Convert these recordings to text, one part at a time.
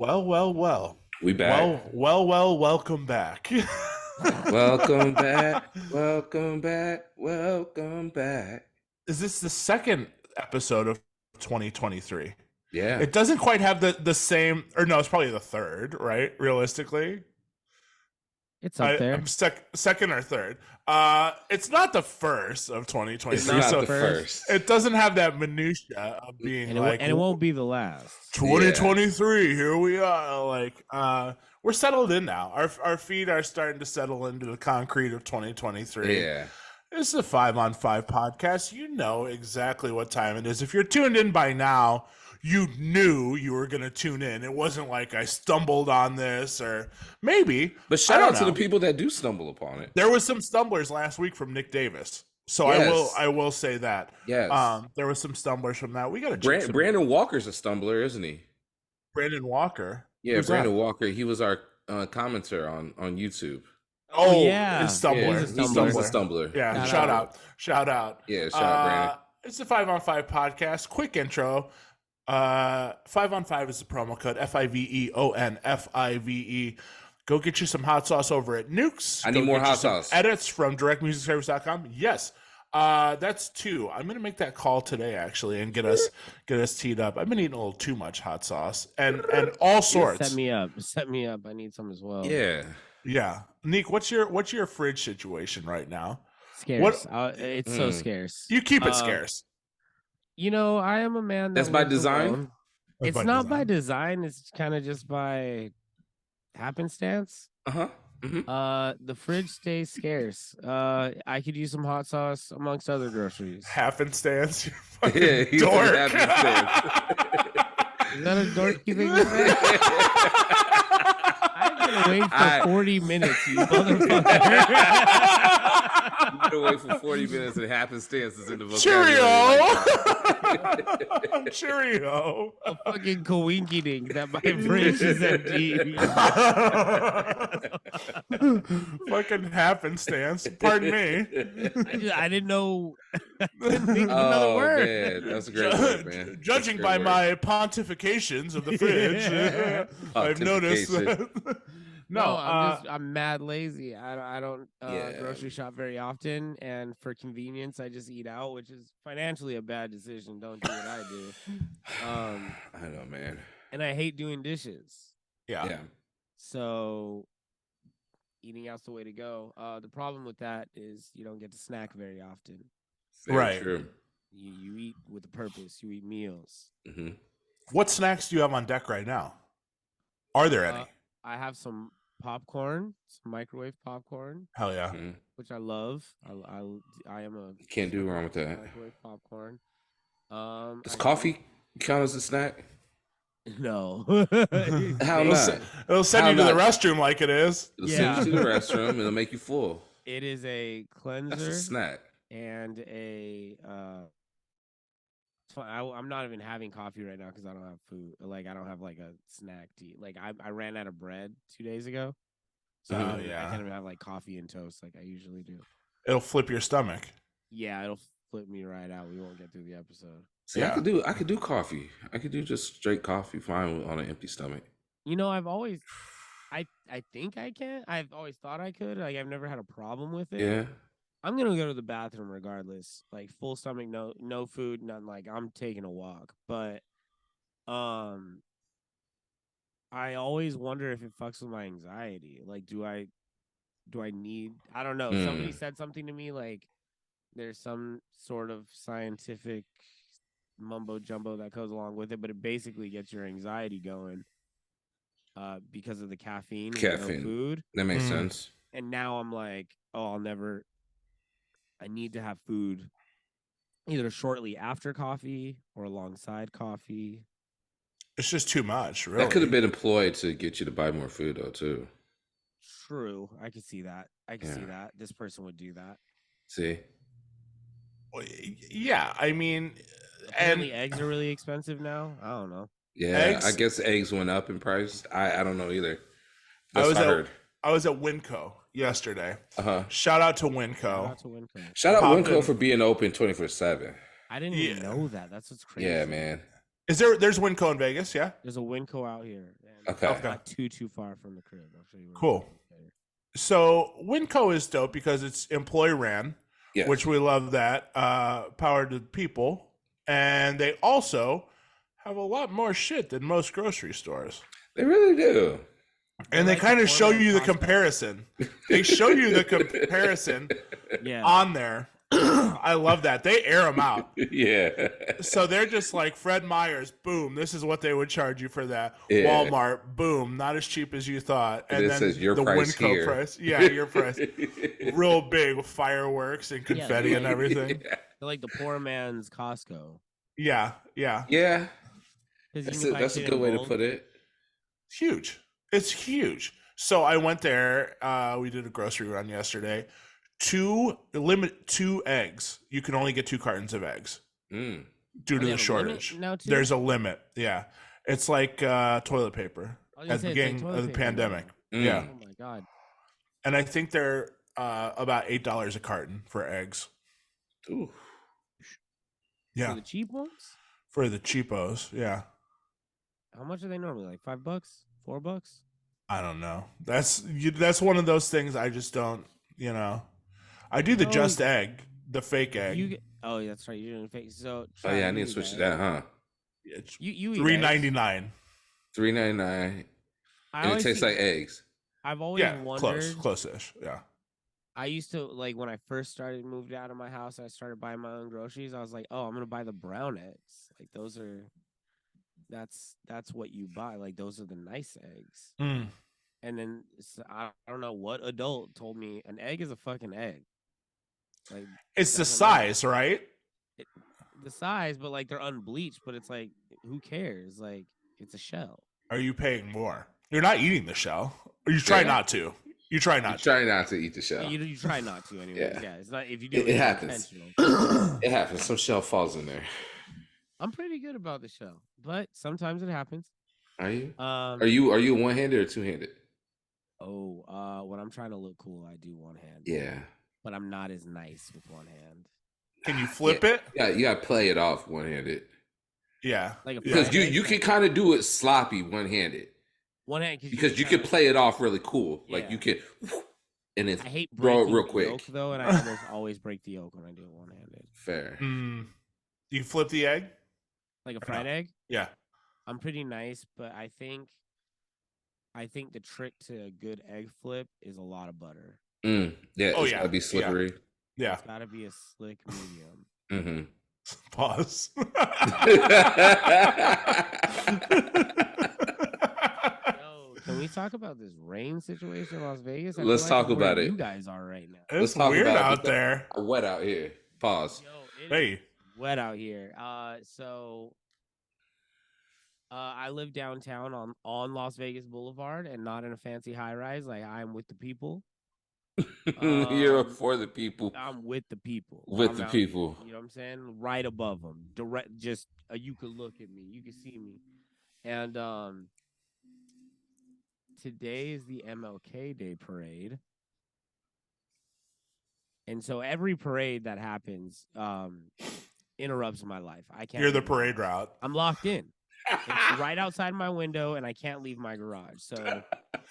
Well, well, well. We back. Welcome back. Welcome back. Welcome back. Welcome back. Is this the second episode of 2023? Yeah. It doesn't quite have the same, or no, it's probably the third, right? Realistically, It's up there. I'm second or third. It's not the first of 2023. It's not so the first. It doesn't have that minutia of being and it won't be the last. 2023, here we are. Like, we're settled in now. Our feet are starting to settle into the concrete of 2023. Yeah. This is a 5-on-5 podcast. You know exactly what time it is. If you're tuned in by now, you knew you were going to tune in. It wasn't like I stumbled on this, or maybe. But shout out to the people that do stumble upon it. There was some stumblers last week from Nick Davis. So Yes. I will say that. Yes. There was some stumblers from that. We got to Brandon Walker's a stumbler, isn't he? Brandon Walker. Yeah, Who's Brandon that? Walker. He was our commenter on YouTube. Oh, yeah. It's Stumbler. Yeah, He's a he's stumbler. a stumbler. Yeah, shout out. Yeah, shout out Brandon. It's a 5-on-5 podcast. Quick intro. 5-on-5 is the promo code FIVEON. Go get you some hot sauce over at Nukes. I need Go more get you hot some sauce. Edits from directmusicservice.com. Yes. That's 2. I'm gonna make that call today actually and get us teed up. I've been eating a little too much hot sauce and all sorts. Set me up. I need some as well. Yeah. Yeah. Neek, what's your fridge situation right now? Scarce. It's so Mm. scarce. You keep it scarce. You know, I am a man That's that by lives design? alone. It's not by design. It's kind of just by happenstance. Uh-huh. Mm-hmm. The fridge stays scarce. I could use some hot sauce amongst other groceries. Happenstance. You Yeah, fucking he's dork. an happenstance. Is that a dorky thing to say? I've been away for 40 minutes, you motherfucker. You've been away for 40 minutes and happenstance is in the Cheerio. vocabulary. Cheerio. A fucking coinky that my fridge is empty. Fucking happenstance. Pardon me. I didn't know. I couldn't think of another Oh, word. man. That's a great word, man. Judging That's a by great word. my pontifications of the fridge, I've noticed that. No, I'm mad lazy. I don't Yeah. grocery shop very often, and for convenience, I just eat out, which is financially a bad decision. Don't do what I do. I know, man. And I hate doing dishes, Yeah. so eating out's the way to go. The problem with that is you don't get to snack very often. Very Right. True. You eat with a purpose. You eat meals. Mm-hmm. What snacks do you have on deck right now? Are there any? I have some popcorn, some microwave popcorn, Hell yeah. Mm-hmm. which I love. I am a Can't do wrong with that. microwave popcorn. Does I- coffee count as a snack? No. How It'll, not? it'll send How you to the not? restroom like it is. It'll Yeah. send you to the restroom and it'll make you full. It is a That's a cleanser snack. and a. I'm not even having coffee right now because I don't have food. Like I don't have like a snack to eat. Like I ran out of bread 2 days ago, so Oh, I yeah. can't even have like coffee and toast like I usually do. It'll flip your stomach. Yeah, it'll flip me right out. We won't get through the episode. See, Yeah. I could do coffee. I could do just straight coffee fine on an empty stomach. You know, I think I can. I've always thought I could. Like I've never had a problem with it. Yeah. I'm gonna go to the bathroom regardless. Like full stomach, no food, nothing. Like I'm taking a walk. But I always wonder if it fucks with my anxiety. Like do I need, I don't know. Somebody said something to me like there's some sort of scientific mumbo jumbo that goes along with it, but it basically gets your anxiety going because of the caffeine. and no Caffeine. food. That makes Mm. sense. And now I'm like, oh, I need to have food either shortly after coffee or alongside coffee. It's just too much, really. That could have been employed to get you to buy more food though, too. True. I could see that. See Yeah. that. This person would do that. See? Yeah, I mean, Apparently and eggs are really expensive now. I don't know. Yeah, Eggs? I guess eggs went up in price. I don't know either. I That's was what I at- heard. I was at Winco yesterday. Uh-huh. Shout out to Shout Winco. out to Winco. Shout out Poppin'. Winco for being open 24/7. I didn't even Yeah. know that. That's what's crazy. Yeah, man. There's Winco in Vegas, yeah? There's a Winco out here. And Okay. Not too far from the crib. I'll show you. Cool. So Winco is dope because it's employee ran, Yes. which we love that. Powered to people. And they also have a lot more shit than most grocery stores. They really do. And they kind of show you the comparison. They show you the comparison on there. I love that. They air them out. Yeah. So they're just like Fred Meyer's, boom, this is what they would charge you for that. Yeah. Walmart, boom, not as cheap as you thought. And then says your the price Winco here. price. Yeah, your price. Real big with fireworks and confetti and everything. They're like the poor man's Costco. Yeah. That's a good way to put it. It's huge. It's huge. So I went there. We did a grocery run yesterday. Limit 2 eggs. You can only get 2 cartons of eggs due to the shortage. There's a limit. Yeah, it's like toilet paper at the beginning of the pandemic. Yeah. Oh my god. And I think they're about $8 a carton for eggs. Ooh. Yeah. For the cheap ones? For the cheapos. Yeah. How much are they normally? Like $5? $4? I don't know. That's one of those things I just don't. I do the just egg, the fake egg. That's right. You're doing fake. So I need to switch to that, huh? You $3.99. $3.99. And it tastes like eggs. I've always wondered. Close-ish. Yeah. I used to when I first moved out of my house. I started buying my own groceries. I was like, oh, I'm gonna buy the brown eggs. Like those are. That's what you buy. Like those are the nice eggs. And then I don't know what adult told me an egg is a fucking egg. Like it's the size, right? The size, but like they're unbleached. But it's like, who cares? Like it's a shell. Are you paying more? You're not eating the shell. Or you try not to. You try not to eat the shell. You try not to anyway. Yeah, it's not if you do it happens. It happens. Some shell falls in there. I'm pretty good about the shell, but sometimes it happens. Are you? Are you one-handed or two-handed? When I'm trying to look cool, I do one hand. Yeah. But I'm not as nice with one hand. Can you flip it? Yeah, you gotta play it off one-handed. Yeah. Because you can kind of do it sloppy one-handed. One hand because you can play it off really cool. Yeah. Like you can and then I hate throw it real quick. Yolk, though, and I always break the yolk when I do it one-handed. Fair. You flip the egg? Like a fried egg? Yeah. I'm pretty nice, but I think the trick to a good egg flip is a lot of butter. Yeah, it's gotta be slippery. Yeah. It's gotta be a slick medium. Pause. Can we talk about this rain situation in Las Vegas? Let's talk about it. You guys are right now. It's weird out there. Wet out here. Pause. Hey. Wet out here. I live downtown on Las Vegas Boulevard and not in a fancy high rise. Like I'm with the people. You're for the people. I'm with the people. With the people. You know what I'm saying? Right above them. Direct. Just you could look at me. You can see me. And today is the MLK Day parade. And so every parade that happens interrupts my life. I can't. You're the parade route. I'm locked in. It's right outside my window, and I can't leave my garage. So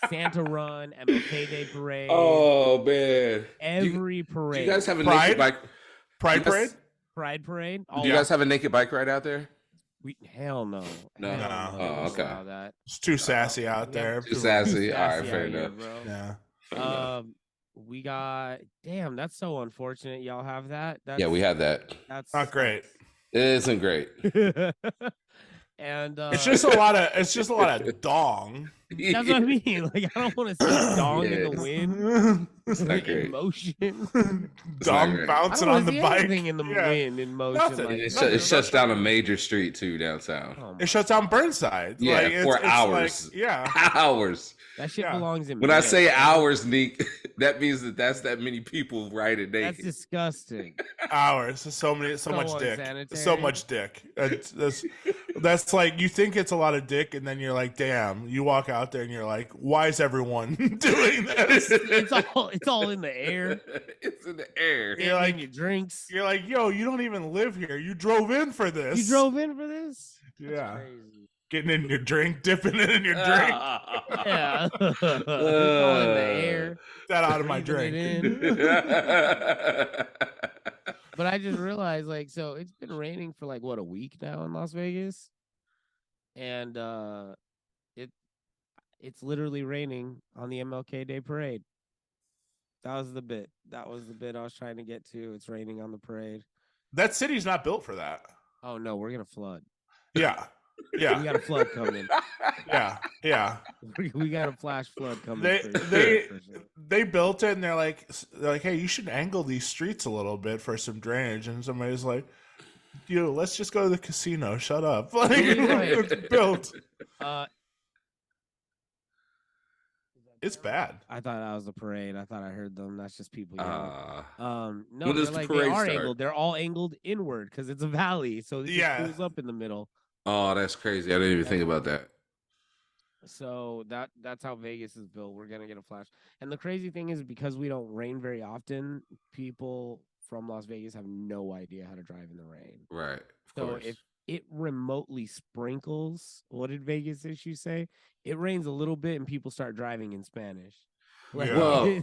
Santa Run, MLK Day parade. Oh man! Every parade. Do you guys have a naked bike? Pride parade? Pride parade. Do you guys have a naked bike ride out there? Hell no. No. Oh, okay. It's too sassy out there. Too sassy. All right, fair enough. Yeah. We got. Damn, that's so unfortunate. Y'all have that. Yeah, we have that. That's not great. It isn't great. And it's just a lot of dong. That's what I mean. Like I don't want to see dong in the wind. It's not great. In motion. Dong bouncing on the bike. In the wind in motion. Like, it shuts down a major street too downtown. It shuts down Burnside. Yeah, for hours. Hours. That shit belongs in. When I say hours, Neek, that means that's that many people riding naked. That's disgusting. Hours. So much dick. So much dick. That's like you think it's a lot of dick, and then you're like, damn. You walk out there and you're like, why is everyone doing this? It's all in the air. It's in the air. You're like your drinks. You're like, yo, you don't even live here. You drove in for this. You drove in for this? Yeah. That's crazy. Getting in your drink, dipping it in your drink. Yeah. It's all in the air. That out of my breathing drink. it in. But I just realized, like, so it's been raining for like what, a week now in Las Vegas, and it it's literally raining on the MLK Day parade. That was the bit. That was the bit I was trying to get to. It's raining on the parade. That city's not built for that. Oh no, we're gonna flood. Yeah. We Yeah. got a flood coming. Yeah. We got a flash flood coming. They built it and they're like, hey, you should angle these streets a little bit for some drainage. And somebody's like, let's just go to the casino. Shut up. Like, it's built. It's bad. I thought that was the parade. I thought I heard them. That's just people yelling. No, when does they're the like, they parade are start? angled. They're all angled inward because it's a valley, so it just pulls up in the middle. Oh, that's crazy. I didn't even think about that. So that's how Vegas is built. We're gonna get a flash. And the crazy thing is, because we don't rain very often, people from Las Vegas have no idea how to drive in the rain. Right. So course. if it remotely sprinkles, what did Vegas issue say? It rains a little bit and people start driving in Spanish. Yeah.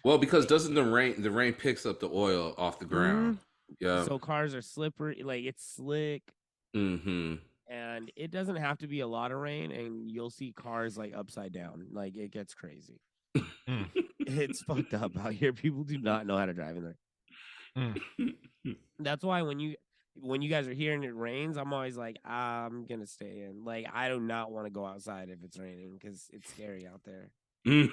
Well, because doesn't the rain picks up the oil off the ground? Yeah. So cars are slippery, like it's slick. Mm-hmm. And it doesn't have to be a lot of rain, and you'll see cars like upside down. Like it gets crazy. It's fucked up out here. People do not know how to drive in there. That's why when you guys are here and it rains, I'm always like, I'm gonna stay in. Like I do not want to go outside if it's raining because it's scary out there. And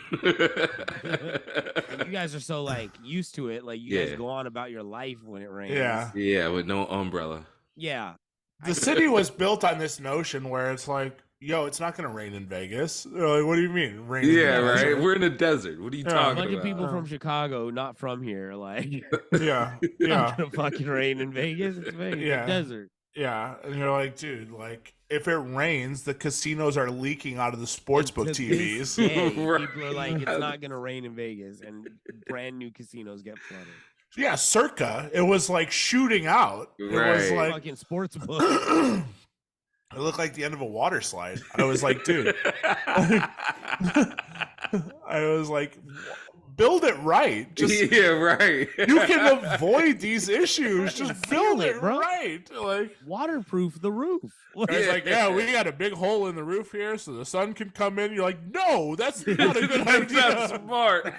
you guys are so like used to it. Like you guys go on about your life when it rains. Yeah, with no umbrella. Yeah. The city was built on this notion where it's like, yo, it's not going to rain in Vegas. They're like, what do you mean? Rain in Vegas? Right. We're in a desert. What are you talking about? A bunch of people from Chicago, not from here, like, yeah. Not gonna fucking rain in Vegas. It's Vegas, yeah. desert. Yeah, and you're like, dude, like, if it rains, the casinos are leaking out of the sportsbook TVs. People are like, it's not gonna rain in Vegas, and brand new casinos get flooded. Yeah, circa. It was like shooting out. It was like fucking sports book. It looked like the end of a water slide. I was like, dude. I was like, build it right. Just, right. You can avoid these issues. Just build it bro. right. Like waterproof the roof. Guy's like, yeah, we got a big hole in the roof here so the sun can come in. You're like, no, that's not a good idea. That's smart.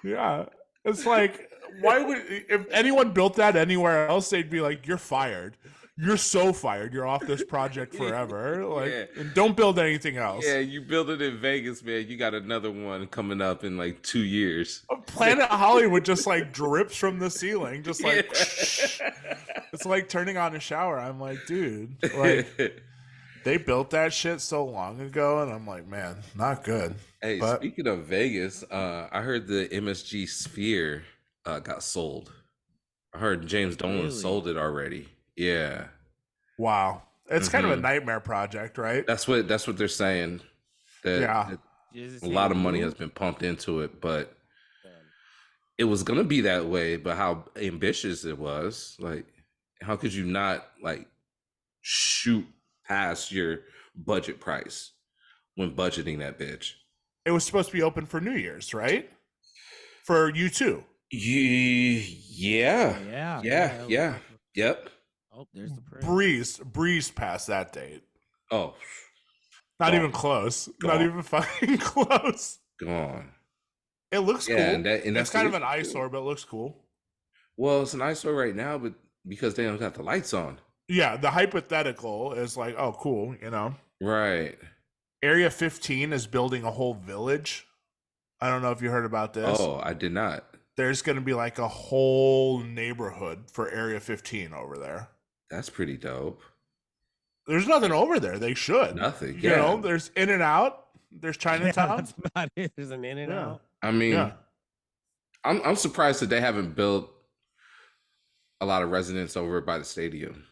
Yeah. It's like, why would, if anyone built that anywhere else, they'd be like, you're fired. You're so fired. You're off this project forever. Like, and don't build anything else. Yeah, you build it in Vegas, man. You got another one coming up in like 2 years. Planet Hollywood just like drips from the ceiling, just like it's like turning on a shower. I'm like, dude, like they built that shit so long ago, and I'm like, man, not good. Hey, speaking of Vegas, I heard the MSG Sphere got sold. I heard James Dolan sold it already. Yeah. Wow. It's kind of a nightmare project, right? That's what they're saying. That a lot of money has been pumped into it, but it was gonna be that way. But how ambitious it was! Like, how could you not like shoot past your budget price when budgeting that bitch? It was supposed to be open for New Year's, right? For U2. Yeah. Yep. Oh, there's the parade. Breezed past that date. Oh, not even close. Not even fucking close. Gone. It looks cool. And that's kind of an eyesore, but it looks cool. Well, it's an eyesore right now, but because they don't got the lights on. Yeah, the hypothetical is like, oh, cool, you know. Right. Area 15 is building a whole village. I don't know if you heard about this. Oh, I did not. There's going to be like a whole neighborhood for Area 15 over there. That's pretty dope. There's nothing over there. They should. Nothing. You know, there's In and Out. There's Chinatown. That's about it. There's an In and Out. I mean, I'm surprised that they haven't built a lot of residents over by the stadium.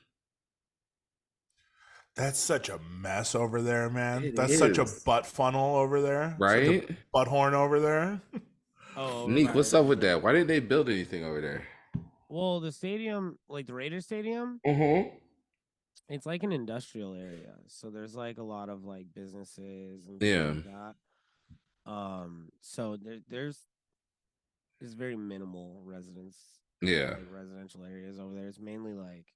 That's such a mess over there, man. That's such a butt funnel over there. Right? Butt horn over there. Oh, Neek, what's up with that? Why didn't they build anything over there? Well, the stadium, like the Raiders stadium, It's like an industrial area, so there's like a lot of like businesses and stuff like that. So there's very minimal like residential areas over there. It's mainly like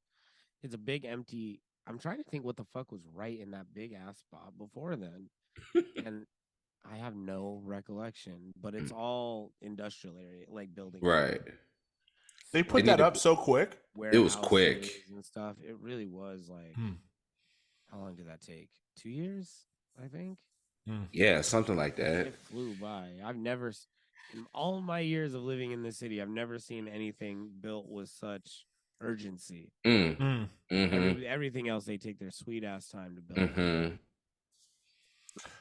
it's a big empty. I'm trying to think what the fuck was right in that big ass spot before then, and I have no recollection. But it's all industrial area, like buildings. Right. They put that up so quick. It was quick and stuff. It really was like. How long did that take? 2 years, I think. Yeah, something like that. It flew by. I've never, in all my years of living in the city, I've never seen anything built with such urgency. Everything else, they take their sweet ass time to build.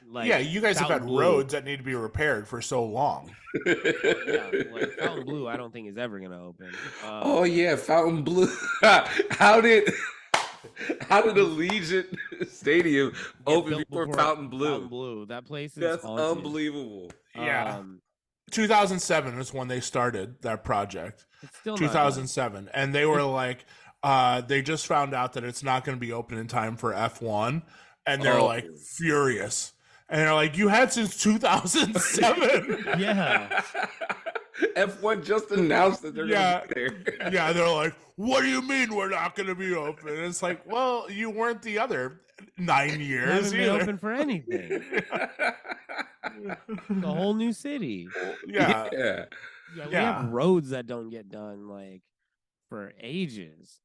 Like, yeah, you guys have had roads that need to be repaired for so long. Yeah, like Fountain Blue, I don't think is ever gonna open. Oh yeah, Fountain Blue. How did Allegiant Stadium open before Fountain Blue? Fountain Blue, that place is unbelievable. Yeah, 2007 is when they started that project. It's still 2007, and they were like, they just found out that it's not going to be open in time for F1. And they're like furious. And they're like, you had since 2007. Yeah. F1 just announced that they're going to be there. Yeah, they're like, what do you mean we're not going to be open? And it's like, well, you weren't the other 9 years either. Been open for anything. The whole new city. Yeah. We have roads that don't get done like for ages.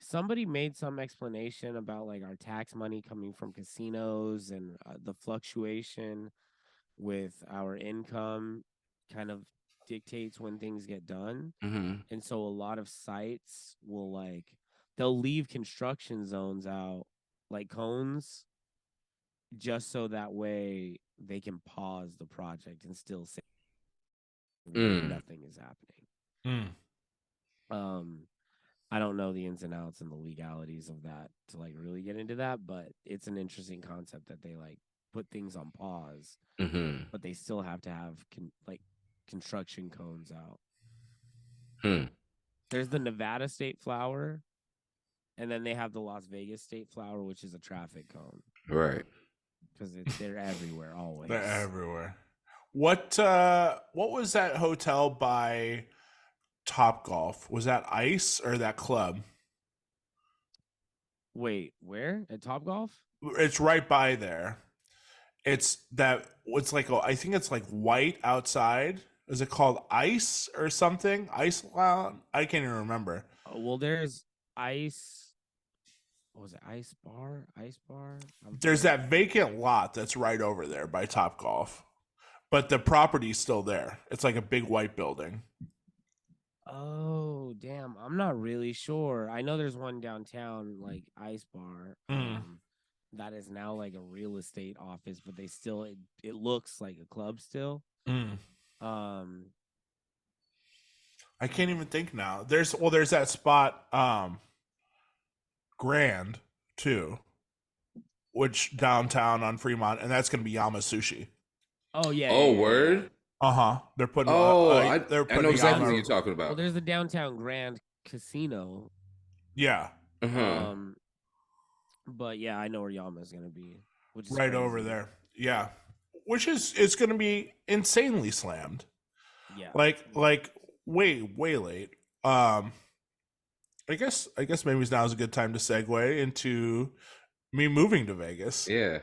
Somebody made some explanation about like our tax money coming from casinos and the fluctuation with our income kind of dictates when things get done. And so a lot of sites will they'll leave construction zones out, like cones, just so that way they can pause the project and still say nothing is happening. I don't know the ins and outs and the legalities of that to like really get into that, but it's an interesting concept that they like put things on pause, but they still have to have construction cones out. There's the Nevada State Flower, and then they have the Las Vegas State Flower, which is a traffic cone. Right. Because they're everywhere always. They're everywhere. What was that hotel by Top Golf? Was that Ice or that club? Wait, where? At Top Golf? It's right by there. It's like I think it's like white outside. Is it called Ice or something? Ice Lounge? I can't even remember. Well, there's Ice. What was it? Ice Bar? There's that vacant lot that's right over there by Top Golf. But the property's still there. It's like a big white building. Oh, damn. I'm not really sure. I know there's one downtown, like Ice Bar, that is now like a real estate office, but they still, it looks like a club still. I can't even think now. There's that spot, Grand, too, which downtown on Fremont, and that's going to be Yama Sushi. Oh, yeah. Oh, word? They're putting. I know exactly what you're talking about. Well, there's the downtown Grand Casino. Yeah. But yeah, I know where Yama's gonna be, which is right crazy. Over there. Yeah, which is it's gonna be insanely slammed. Yeah. Like way late. I guess maybe now is a good time to segue into me moving to Vegas. Yeah.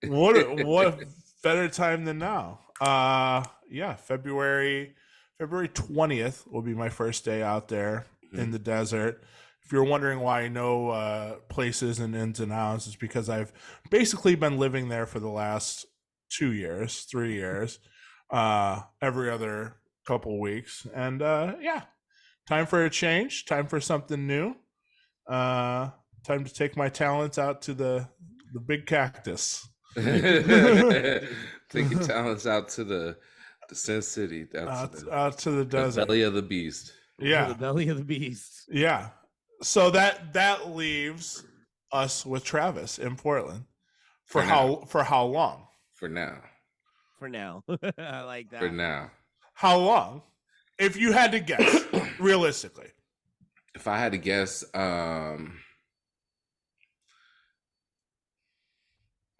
What better time than now? February 20th will be my first day out there in the desert. If you're wondering why I know places and ins and outs, it's because I've basically been living there for the last 3 years, every other couple weeks. And time for a change, time for something new. Time to take my talents out to the big cactus. Take your talents out to the Sin City, out to the desert, the belly of the beast. Yeah, the belly of the beast. Yeah. So that leaves us with Travis in Portland for how long? For now. I like that. For now. How long? If you had to guess, realistically. If I had to guess,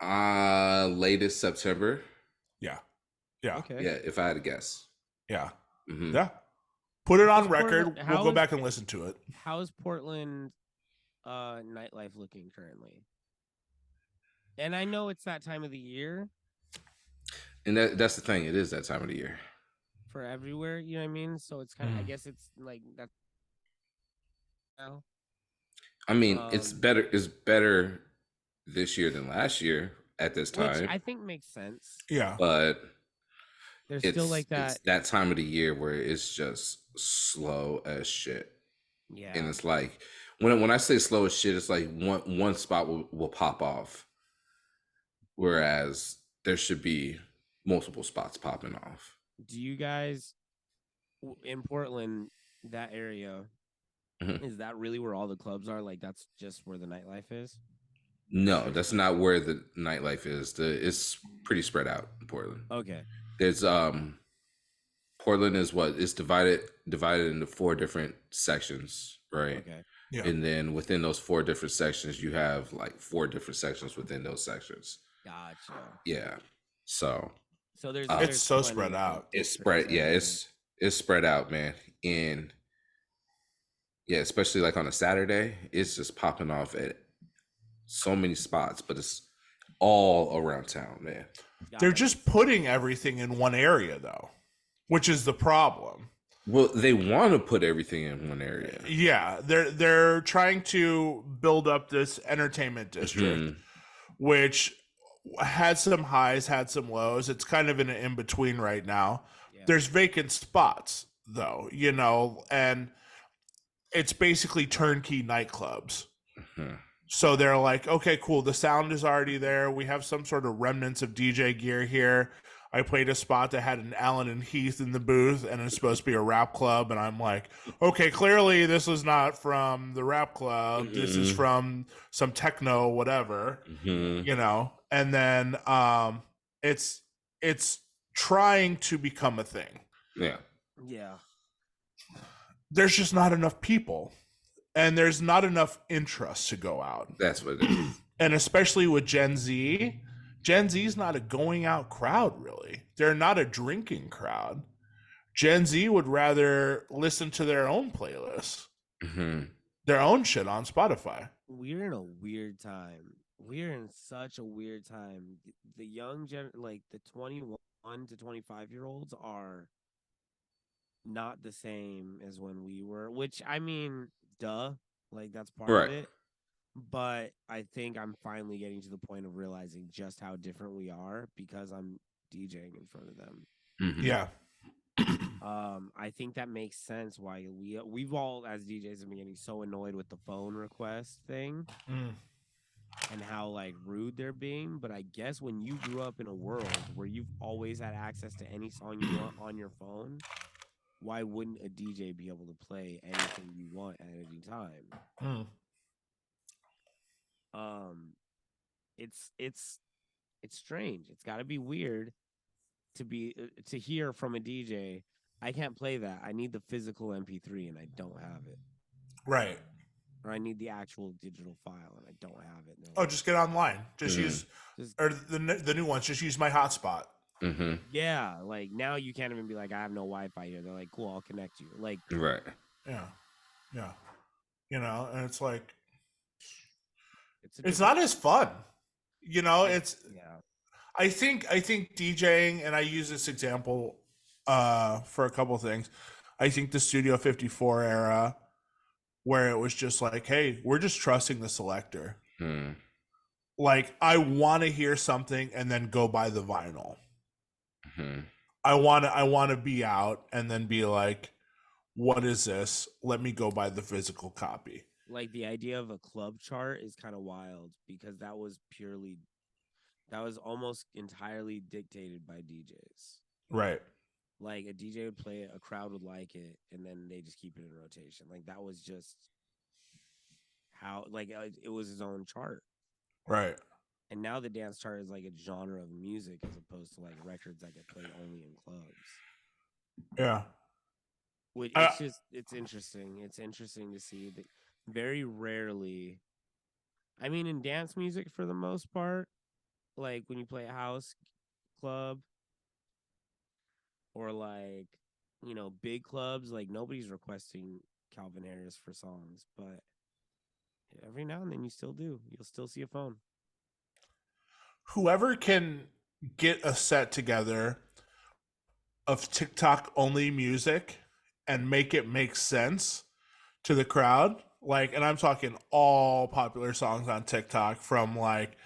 Latest September. Yeah. Yeah. Okay. Yeah, if I had to guess. Yeah. Mm-hmm. Yeah. Put it on How's record. Portland- We'll how go is- back and listen to it. How is Portland nightlife looking currently? And I know it's that time of the year And that's the thing. It is that time of the year. for everywhere, you know what I mean? So it's kind of, I guess it's like that now. I mean, it's better this year than last year at this time. Which I think makes sense. Yeah. But there's still like that. It's that time of the year where it's just slow as shit. Yeah. And it's like when I say slow as shit, it's like one spot will pop off. Whereas there should be multiple spots popping off. Do you guys in Portland, that area, is that really where all the clubs are? Like that's just where the nightlife is? No, that's not where the nightlife is. It's pretty spread out in Portland. Okay. There's Portland is what is divided into 4 different sections, right? Okay. Yeah. And then within those 4 different sections, you have like 4 different sections within those sections. Gotcha. Yeah. So there's it's so spread out. It's spread. Yeah, it's spread out, man. And yeah, especially like on a Saturday, it's just popping off at so many spots, but it's all around town, man. They're just putting everything in one area though, which is the problem. Well, they want to put everything in one area. Yeah, they're trying to build up this entertainment district, which had some highs, had some lows. It's kind of in an in-between right now. Yeah. There's vacant spots though, you know, and it's basically turnkey nightclubs. So they're like, okay, cool. The sound is already there. We have some sort of remnants of DJ gear here. I played a spot that had an Allen and Heath in the booth, and it's supposed to be a rap club. And I'm like, okay, clearly this is not from the rap club. This is from some techno, whatever, you know. And then it's trying to become a thing. Yeah. Yeah. There's just not enough people. And there's not enough interest to go out. That's what it is. And especially with Gen Z, Gen Z is not a going out crowd, really. They're not a drinking crowd. Gen Z would rather listen to their own playlists, their own shit on Spotify. We're in a weird time. We're in such a weird time. The young like the 21 to 25-year-olds are not the same as when we were, which I mean, duh, like that's part of it. But I think I'm finally getting to the point of realizing just how different we are because I'm DJing in front of them. Yeah. I think that makes sense why we've all as DJs have been getting so annoyed with the phone request thing and how like rude they're being. But I guess when you grew up in a world where you've always had access to any song you want on your phone, why wouldn't a DJ be able to play anything you want at any time? It's strange. It's got to be weird to hear from a DJ. I can't play that. I need the physical MP3 and I don't have it. Right. Or I need the actual digital file and I don't have it. Oh, just get online. Just use or the new ones. Just use my hotspot. Yeah, like now you can't even be like, I have no Wi-Fi here. They're like, cool, I'll connect you. Like, right. Yeah. You know, and it's like, it's not as fun. You know, I think DJing, and I use this example for a couple of things. I think the Studio 54 era, where it was just like, hey, we're just trusting the selector. Like, I want to hear something and then go buy the vinyl. I want to be out and then be like, what is this? Let me go buy the physical copy. Like the idea of a club chart is kind of wild because that was almost entirely dictated by DJs. Right. Like a DJ would play it, a crowd would like it, and then they just keep it in rotation. Like that was just how, like it was his own chart. Right. And now the dance chart is like a genre of music as opposed to like records that get played only in clubs. Yeah. Which it's interesting. It's interesting to see that very rarely, I mean, in dance music for the most part, like when you play a house club or like, you know, big clubs, like nobody's requesting Calvin Harris for songs, but every now and then you still do. You'll still see a phone. Whoever can get a set together of TikTok only music and make it make sense to the crowd, like, and I'm talking all popular songs on TikTok from like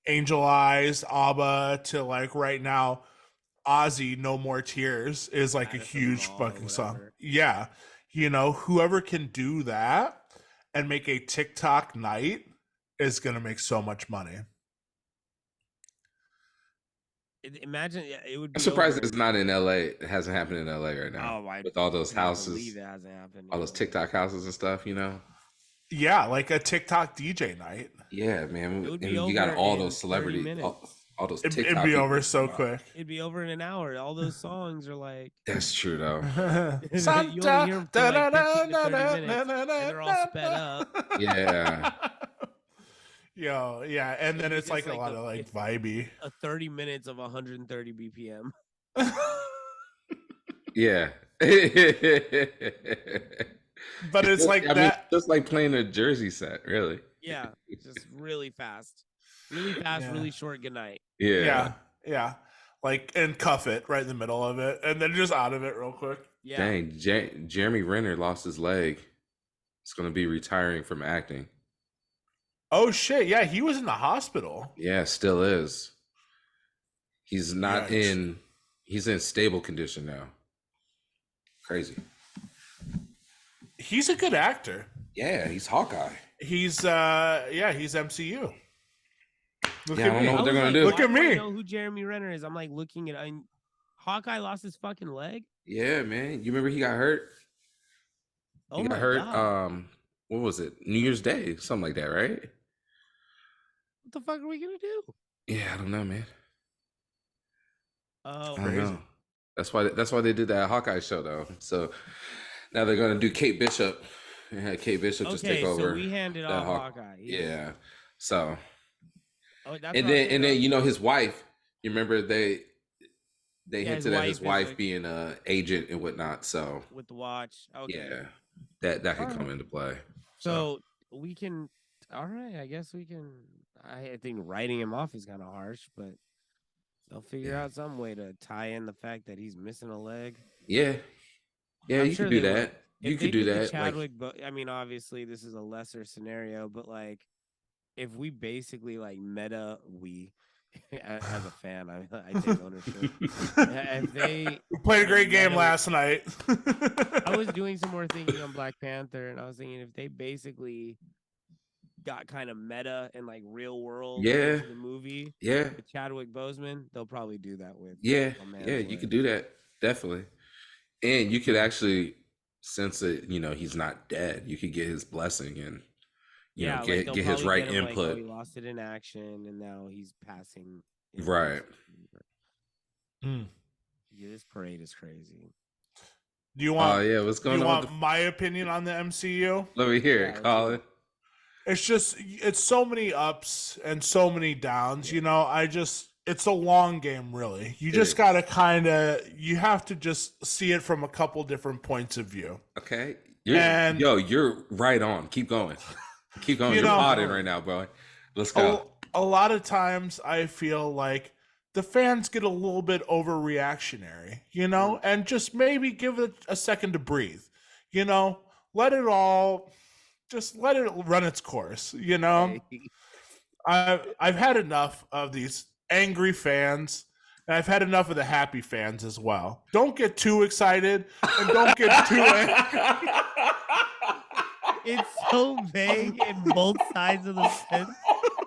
Angel Eyes, ABBA to like right now Ozzy No More Tears is like a huge fucking song. Yeah. You know, whoever can do that and make a TikTok night is going to make so much money. Imagine it would be. I'm surprised it's not in LA. It hasn't happened in LA right now. Oh, with all those houses, it hasn't happened. All those TikTok houses and stuff, you know. Yeah, like a TikTok DJ night. Yeah, man. And you got all those celebrities, all those TikTok. It'd be over so quick. It'd be over in an hour. All those songs are like. That's true though. You only hear them for like 15 to 30 minutes, and they're all sped up. Yeah. Yo, yeah, and then it's like a lot of like vibey. A 30 minutes of 130 BPM. Yeah. But it's like that. Just like playing a Jersey set, really. Yeah, just really fast. Really fast, really short goodnight. Yeah. Yeah. Like, and cuff it right in the middle of it, and then just out of it real quick. Yeah. Dang, Jeremy Renner lost his leg. He's going to be retiring from acting. Oh, shit. Yeah, he was in the hospital. Yeah, still is. He's not he's in stable condition now. Crazy. He's a good actor. Yeah, he's Hawkeye. He's MCU. Look at me. I don't know what they're going to do. Look at me. I know who Jeremy Renner is. I'm like looking at Hawkeye lost his fucking leg. Yeah, man. You remember he got hurt? He got hurt. God. What was it? New Year's Day, something like that, right? What the fuck are we gonna do? Yeah, I don't know, man. Oh, I don't know. That's why they did that Hawkeye show though. So now they're gonna do Kate Bishop and have Kate Bishop just take over. So we handed off Hawkeye. Yeah. So. That's and then you know his wife. You remember they hinted at his wife being an agent and whatnot. So with the watch. Okay. Yeah, that could come into play. So we can. All right, I guess we can. I think writing him off is kind of harsh, but they'll figure out some way to tie in the fact that he's missing a leg. Yeah, you could do that. You could do that. Chadwick, but I mean, obviously, this is a lesser scenario, but like, if we basically like as a fan, I take ownership. If they played a great game last night. I was doing some more thinking on Black Panther, and I was thinking if they basically got kind of meta and like real world the movie with Chadwick Boseman, they'll probably do that with you could do that, definitely. And you could actually sense that he's not dead. You could get his blessing and get his right input. Like, he lost it in action and now he's passing. Right. Yeah, this parade is crazy. Do you want what's going on? You want my opinion on the MCU? Let me hear it, Colin. It's so many ups and so many downs, it's a long game, really. You just gotta you have to just see it from a couple different points of view. Okay. You're right on. Keep going. Keep going. You're podding right now, bro. Let's go. A lot of times I feel like the fans get a little bit overreactionary, and just maybe give it a second to breathe. Let it run its course, I've had enough of these angry fans, and I've had enough of the happy fans as well. Don't get too excited and don't get too angry. It's so vague in both sides of the fence,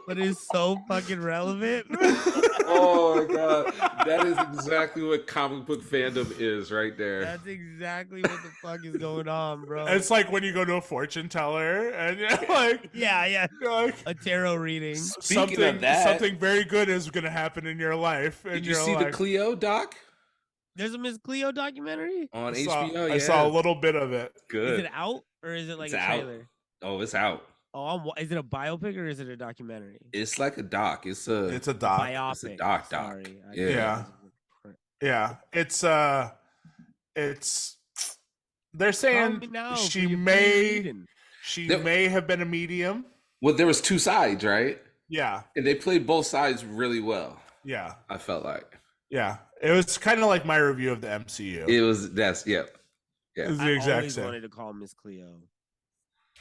but it's so fucking relevant. Oh my god, that is exactly what comic book fandom is right there. That's exactly what the fuck is going on, bro. It's like when you go to a fortune teller and you're like, you're like, a tarot reading. Speaking of that, something very good is going to happen in your life. Did you see the Cleo doc? There's a Miss Cleo documentary on HBO. I saw a little bit of it. Good. Is it out or is it like it's a trailer? Out. Oh, it's out. Is it a biopic or is it a documentary? It's like a doc. It's a doc. Biopic. It's a doc. Sorry. Yeah. Yeah. It's they're saying she may have been a medium. Well, there was two sides, right? Yeah. And they played both sides really well. Yeah. I felt like. Yeah. It was kind of like my review of the MCU. It was Yeah. It was the exact always same. Wanted to call Miss Cleo.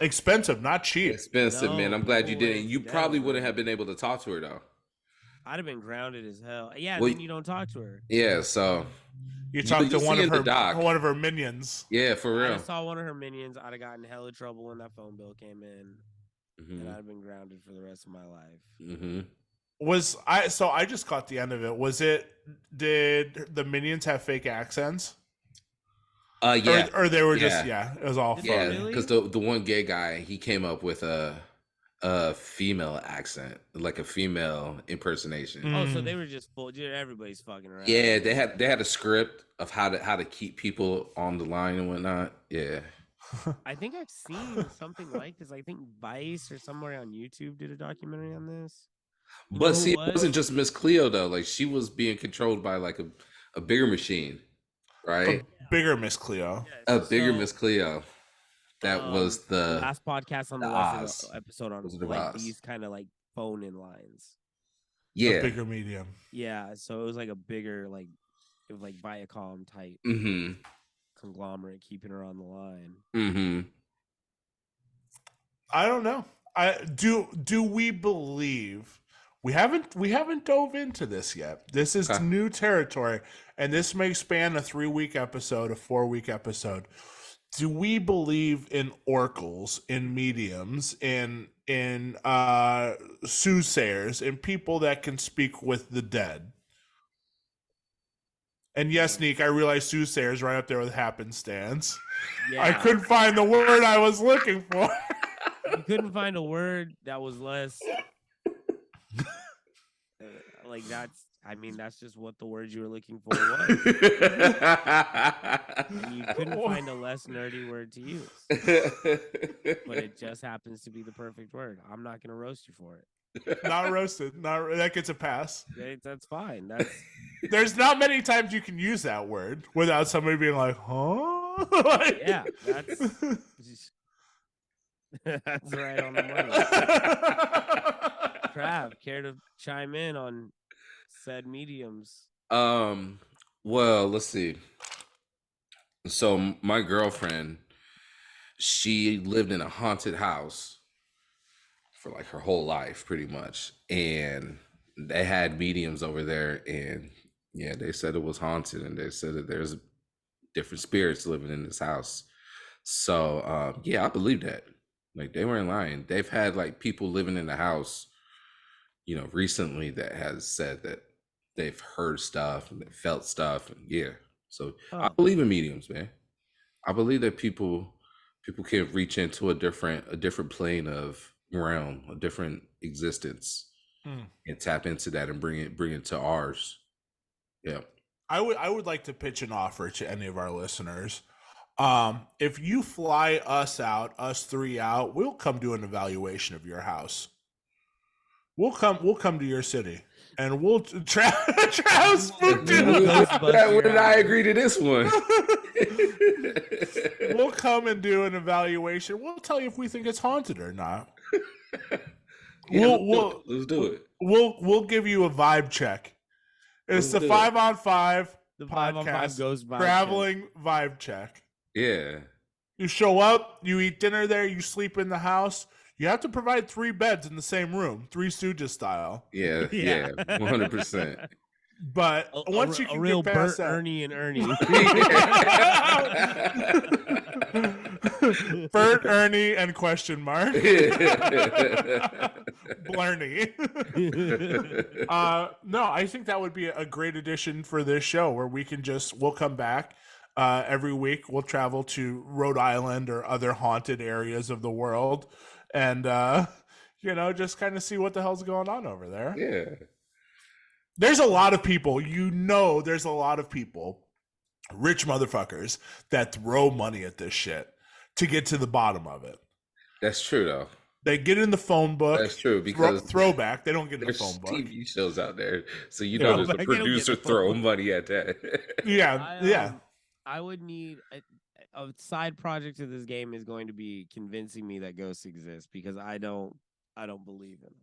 Expensive, not cheap. Expensive, man. I'm glad you didn't. You probably wouldn't have been able to talk to her though. I'd have been grounded as hell. Yeah, then you don't talk to her. Yeah, so you talked to one of her minions. Yeah, for real. I saw one of her minions. I'd have gotten hella trouble when that phone bill came in, and I'd have been grounded for the rest of my life. I just caught the end of it. Did the minions have fake accents? Yeah. Or they were just it was all fun. Because the one gay guy, he came up with a female accent, like a female impersonation. Oh, so they were just full. Everybody's fucking around. Yeah, they had a script of how to keep people on the line and whatnot. Yeah. I think I've seen something like this. I think Vice or somewhere on YouTube did a documentary on this. But see, it wasn't just Miss Cleo though. Like she was being controlled by like a bigger machine, right? A bigger Miss Cleo. Miss Cleo. That was the last podcast on the last episode on like these kind of like phone-in lines. Yeah, a bigger medium. Yeah, so it was like a bigger like it was like Viacom type conglomerate keeping her on the line. I don't know. Do we believe? We haven't dove into this yet. This is new territory, and this may span a 3-week episode, a 4-week episode. Do we believe in oracles, in mediums, in soothsayers, in people that can speak with the dead? And yes, Neek, I realize soothsayers right up there with happenstance. Yeah. I couldn't find the word I was looking for. You couldn't find a word that was less like that's just what the word you were looking for was. And you couldn't find a less nerdy word to use. But it just happens to be the perfect word. I'm not going to roast you for it. Not roasted. That gets a pass. That's fine. There's not many times you can use that word without somebody being like, huh? Yeah, that's right on the money. Trav, care to chime in on said mediums? Well, let's see. So my girlfriend, she lived in a haunted house for like her whole life, pretty much, and they had mediums over there, and yeah, they said it was haunted, and they said that there's different spirits living in this house. So yeah, I believe that. Like they weren't lying. They've had like people living in the house, recently that has said that they've heard stuff and they felt stuff, and yeah. So I believe in mediums, man. I believe that people can reach into a different plane of realm, a different existence, and tap into that and bring it to ours. Yeah. I would like to pitch an offer to any of our listeners. If you fly us 3 out, we'll come do an evaluation of your house. We'll come to your city, and we'll Travis spooked When did I agree to this one? We'll come and do an evaluation. We'll tell you if we think it's haunted or not. Let's do it. We'll give you a vibe check. It's the 5-on-5 podcast goes traveling vibe check. Yeah. You show up, you eat dinner there, you sleep in the house. You have to provide 3 beds in the same room, 3 Stooges style. Yeah, 100%. But once you can real get past Bert, that, Ernie, and Ernie. Bert, Ernie, and question mark. Blarney. No, I think that would be a great addition for this show, where we'll come back every week. We'll travel to Rhode Island or other haunted areas of the world, and just kind of see what the hell's going on over there. Yeah. There's a lot of people, there's a lot of people, rich motherfuckers, that throw money at this shit to get to the bottom of it. That's true, though. They get in the phone book. That's true because throwback. They don't get in the there's phone book. TV shows out there, so there's a producer throwing money at that. Yeah. I would need a side project of this game is going to be convincing me that ghosts exist because I don't believe in it.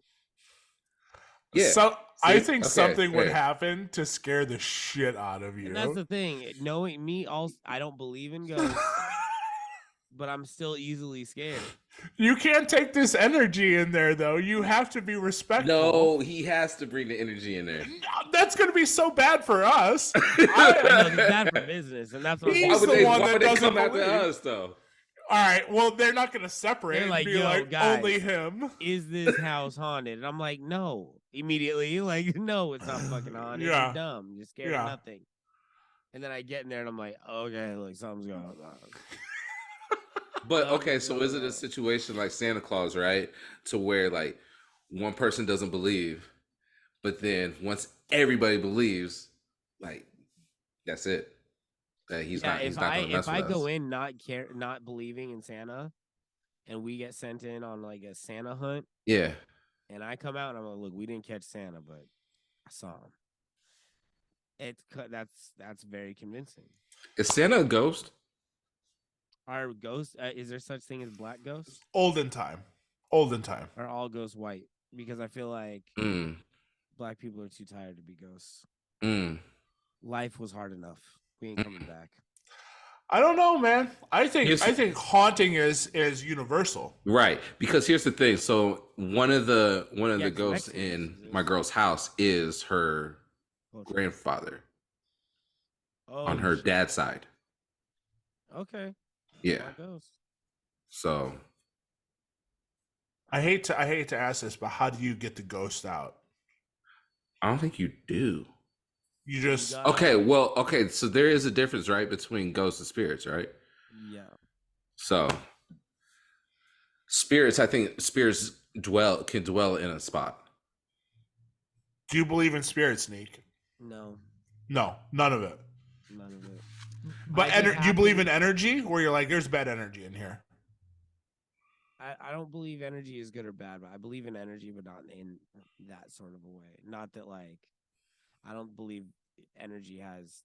Yeah. So I think something would happen to scare the shit out of you. And that's the thing. Knowing me, also, I don't believe in ghosts, but I'm still easily scared. You can't take this energy in there, though. You have to be respectful. No, he has to bring the energy in there. That's going to be so bad for us. I know it's bad for business, and that's what he's the one that doesn't come after us, though. All right, well, they're not going to separate and be like, guys, only him. Is this house haunted? And I'm like, no. Immediately, like, no, it's not fucking haunted. You're dumb. You're scared of nothing. And then I get in there and I'm like, okay, look, something's going on. But, okay, so is it a situation like Santa Claus, right? To where, like, one person doesn't believe, but then once everybody believes, like, that's it. He's not gonna mess if I with go us. in not believing in Santa, and we get sent in on like a Santa hunt, and I come out and I'm like, look, we didn't catch Santa, but I saw him. That's very convincing. Is Santa a ghost? Are ghosts? Is there such thing as black ghosts? Olden time. Are all ghosts white? Because I feel like black people are too tired to be ghosts. Life was hard enough. We ain't coming back. I don't know, man. I think haunting is universal. Right. Because here's the thing. So one of the ghosts in my girl's house is her grandfather on her dad's side. Okay. Yeah. So I hate to ask this, but how do you get the ghost out? I don't think you do. You just okay. So there is a difference, right, between ghosts and spirits, right? Yeah. So spirits, I think spirits can dwell in a spot. Do you believe in spirits, Neek? No, none of it. None of it. But do you believe in energy, where you're like, there's bad energy in here? I don't believe energy is good or bad, but I believe in energy, but not in that sort of a way. Not that like. I don't believe energy has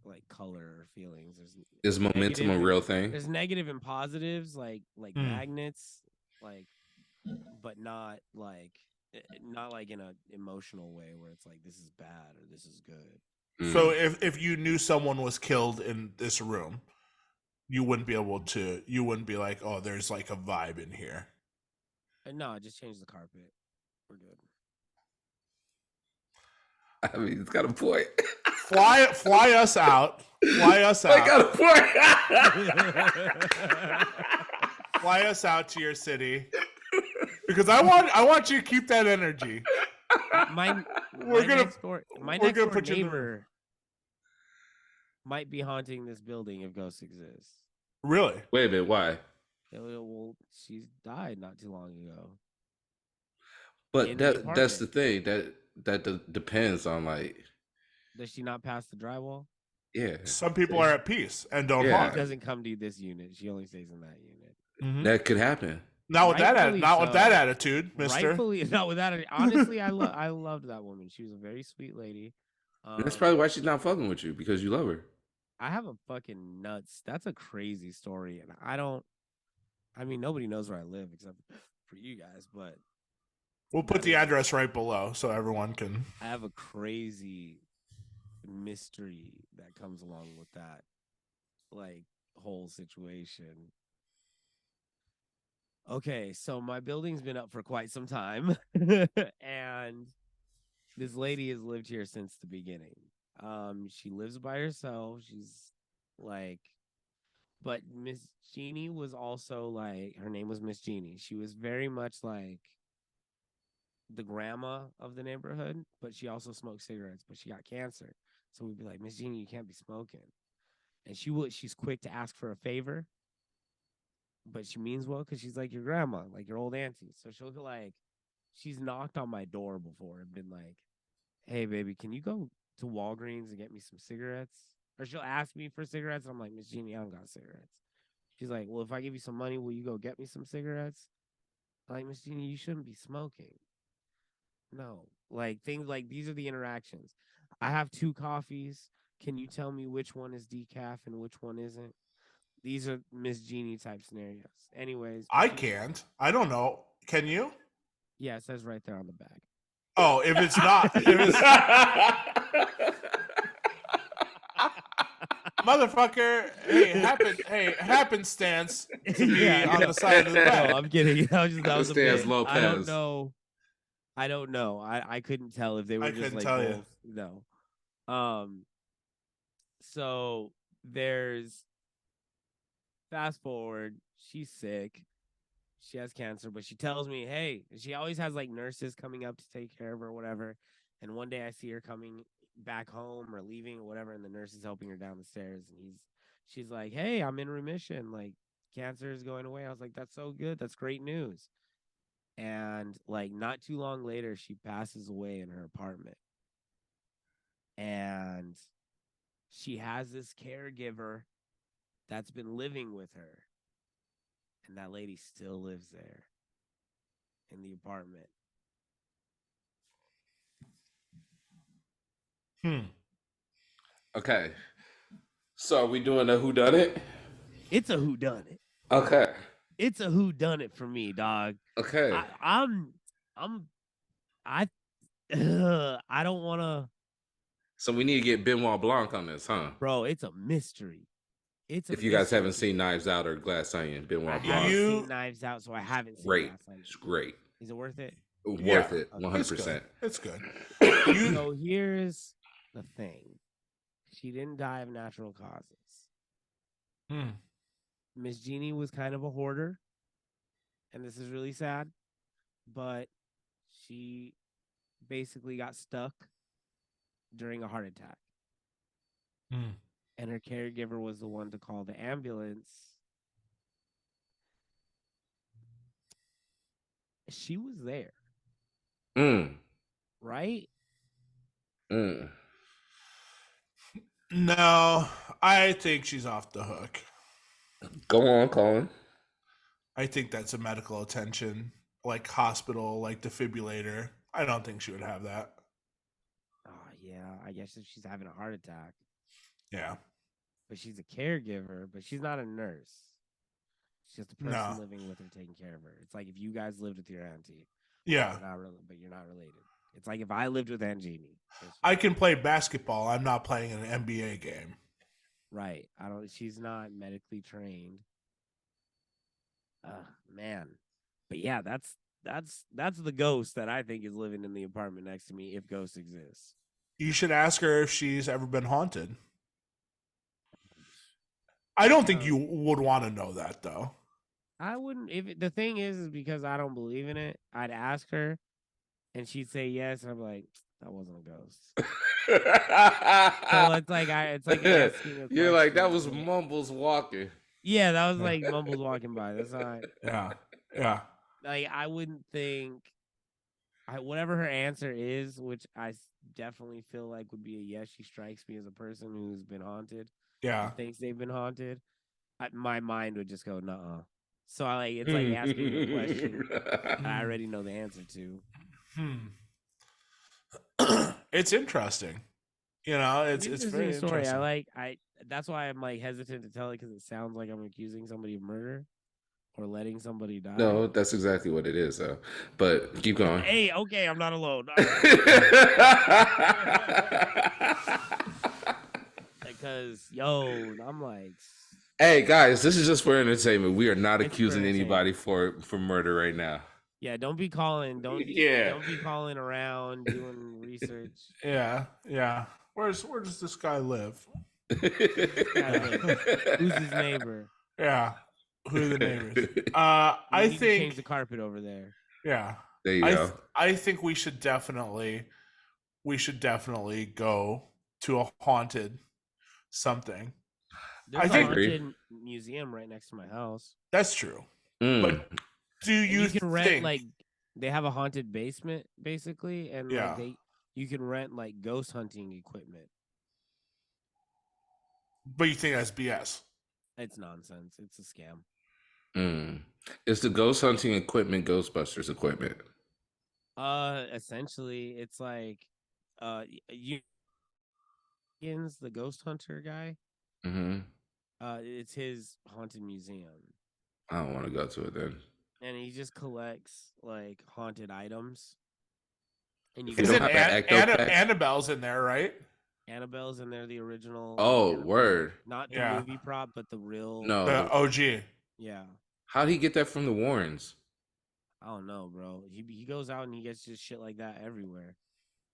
like color or feelings. Is momentum a real thing? There's negative and positives, like magnets, like, but not like in an emotional way where it's like this is bad or this is good. So if you knew someone was killed in this room, you wouldn't be like, oh, there's like a vibe in here. No, just change the carpet. We're good. I mean, it's got a point. Fly us out. Fly us out. I got a point. Fly us out to your city, because I want you to keep that energy. My next door neighbor might be haunting this building if ghosts exist. Really? Wait a minute. Why? Well, she's died not too long ago. But that's the thing that depends on like. Does she not pass the drywall? Yeah. Some people are at peace and don't haunt. She doesn't come to this unit. She only stays in that unit. Mm-hmm. That could happen. Not with that attitude, mister. Rightfully, not with that. Honestly, I loved that woman. She was a very sweet lady. That's probably why she's not fucking with you, because you love her. I have a fucking nuts. That's a crazy story, and I mean, nobody knows where I live except for you guys, but we'll put the address right below so everyone can. I have a crazy mystery that comes along with that, like, whole situation. Okay, so my building's been up for quite some time, and this lady has lived here since the beginning. She lives by herself. She's like, but Miss Jeannie was also like, her name was Miss Jeannie. She was very much like the grandma of the neighborhood, but she also smoked cigarettes, but she got cancer. So we'd be like, Miss Jeannie, you can't be smoking. And she's quick to ask for a favor, but she means well because she's like your grandma, like your old auntie. So she's knocked on my door before and been like, hey, baby, can you go to Walgreens and get me some cigarettes? Or she'll ask me for cigarettes. And I'm like, Miss Jeannie, I don't got cigarettes. She's like, well, if I give you some money, will you go get me some cigarettes? Like, Miss Jeannie, you shouldn't be smoking. No, like things like these are the interactions. I have 2 coffees. Can you tell me which one is decaf and which one isn't? These are Miss Jeannie type scenarios. Anyways, I can't. I don't know. Can you? Yeah, it says right there on the back. Oh, if it's not, if it's motherfucker, happenstance to be on the side of the back. No, I'm kidding. That was a bit. Lopez. I don't know. I couldn't tell if they were just like both. No. So there's fast forward. She's sick. She has cancer, but she tells me, hey, she always has like nurses coming up to take care of her or whatever. And one day I see her coming back home or leaving or whatever, and the nurse is helping her down the stairs. And she's like, hey, I'm in remission. Like, cancer is going away. I was like, that's so good. That's great news. And like not too long later, she passes away in her apartment. And she has this caregiver that's been living with her. And that lady still lives there in the apartment. Okay. So are we doing a whodunit? It's a whodunit. Okay. It's a whodunit for me, dog. Okay. I don't want to. So we need to get Benoit Blanc on this, huh? Bro, it's a mystery. If you guys haven't seen Knives Out or Glass Onion, Benoit Blanc. I haven't seen Knives Out, so I haven't seen Great. Glass Onion. It's great. Is it worth it? Worth it, 100%. It's good. So here's the thing. She didn't die of natural causes. Miss Jeannie was kind of a hoarder, and this is really sad, but she basically got stuck during a heart attack. And her caregiver was the one to call the ambulance. She was there. Right? No, I think she's off the hook. Go on, Colin. I think that's a medical attention, like hospital, like defibrillator. I don't think she would have that. Oh, yeah. I guess if she's having a heart attack. Yeah. But she's a caregiver, but she's not a nurse. She's just a person living with her, taking care of her. It's like if you guys lived with your auntie. Yeah. But you're not related. It's like if I lived with Aunt Jeannie. I can play basketball. I'm not playing an NBA game. Right. She's not medically trained. Man. But yeah, that's the ghost that I think is living in the apartment next to me, if ghosts exist. You should ask her if she's ever been haunted. I don't think you would want to know that, though. I wouldn't. If the thing is because I don't believe in it, I'd ask her, and she'd say yes, and I'm like, that wasn't a ghost. So it's like asking you're like, that was Mumbles walking. Yeah, that was like Mumbles walking by. That's not. Yeah. Like I wouldn't think. Whatever her answer is, which I definitely feel like would be a yes. She strikes me as a person who's been haunted. Yeah. Thinks they've been haunted. My mind would just go, nuh-uh. So it's like asking a question I already know the answer to. It's interesting. You know, it's very story. interesting. That's why I'm like hesitant to tell it because it sounds like I'm accusing somebody of murder or letting somebody die. No, that's exactly what it is, though. But keep going. Hey, okay, I'm not alone. Because I'm like, hey guys, this is just for entertainment. We are not accusing anybody for murder right now. Yeah, don't be calling. Don't be calling around doing research. Yeah. Where does this guy live? Who's his neighbor? Yeah. Who are the neighbors? I think change the carpet over there. Yeah. There you go. I think we should definitely go to a haunted something. There's a haunted museum right next to my house. That's true. But do you can rent like they have a haunted basement basically, and you can rent like ghost hunting equipment. But you think that's BS? It's nonsense. It's a scam. Is the ghost hunting equipment Ghostbusters equipment? Essentially, it's like, you the ghost hunter guy. Mm-hmm. It's his haunted museum. I don't want to go to it then. And he just collects like haunted items. And you is it Annabelle's in there, right? Annabelle's in there, the original. Oh, Annabelle. word! Not the movie prop, but the real. No, the OG. Yeah. How'd he get that from the Warrens? I don't know, bro. He goes out and he gets just shit like that everywhere.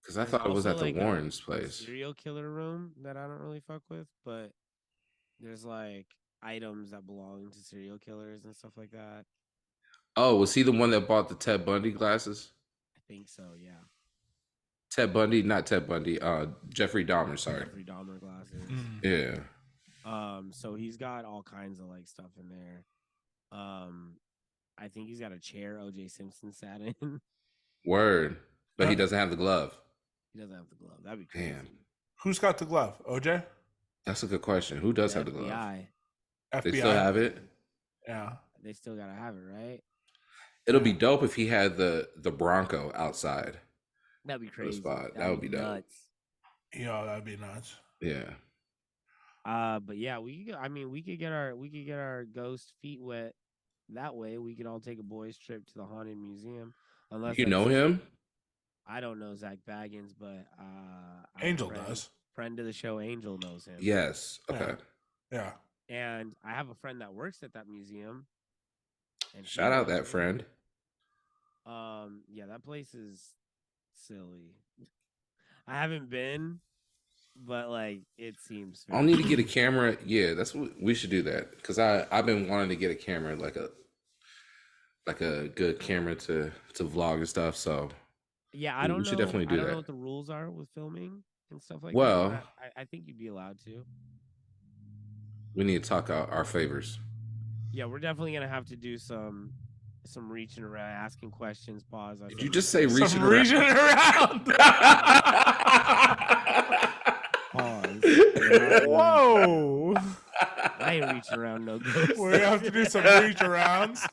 Because I thought it was at the like Warrens' place. Serial killer room that I don't really fuck with, but there's like items that belong to serial killers and stuff like that. Oh, was he the one that bought the Ted Bundy glasses? I think so, yeah. Ted Bundy, not Ted Bundy. Jeffrey Dahmer. Sorry, Jeffrey Dahmer glasses. Yeah. So he's got all kinds of like stuff in there. I think he's got a chair O.J. Simpson sat in. Word, but he doesn't have the glove. He doesn't have the glove. That'd be crazy. Damn. Who's got the glove? OJ? That's a good question. Who does have the glove? FBI. They still have it? Yeah. They still gotta have it, right? It'll be dope if he had the Bronco outside. That'd be crazy. That would be dope. Yeah, that'd be nuts. Yeah. But yeah, we could get our ghost feet wet that way. We could all take a boys' trip to the haunted museum. Unless you know him? I don't know Zach Baggins, but Angel does. Friend of the show, Angel knows him. Yes. Okay. Yeah. And I have a friend that works at that museum. And shout out that friend. Yeah, that place is silly. I haven't been, but like it seems. I'll need to get a camera. Yeah, that's what we should do that because I've been wanting to get a camera, like a good camera to vlog and stuff. So yeah, I don't know. We should definitely do that. I don't know what the rules are with filming and stuff like that. Well, I think you'd be allowed to. We need to talk out our favors. Yeah, we're definitely gonna have to do some reaching around, asking questions. Pause. Did you just say reaching around? Reaching around. Pause. Whoa. I ain't reaching around no ghosts. We have to do some reach arounds.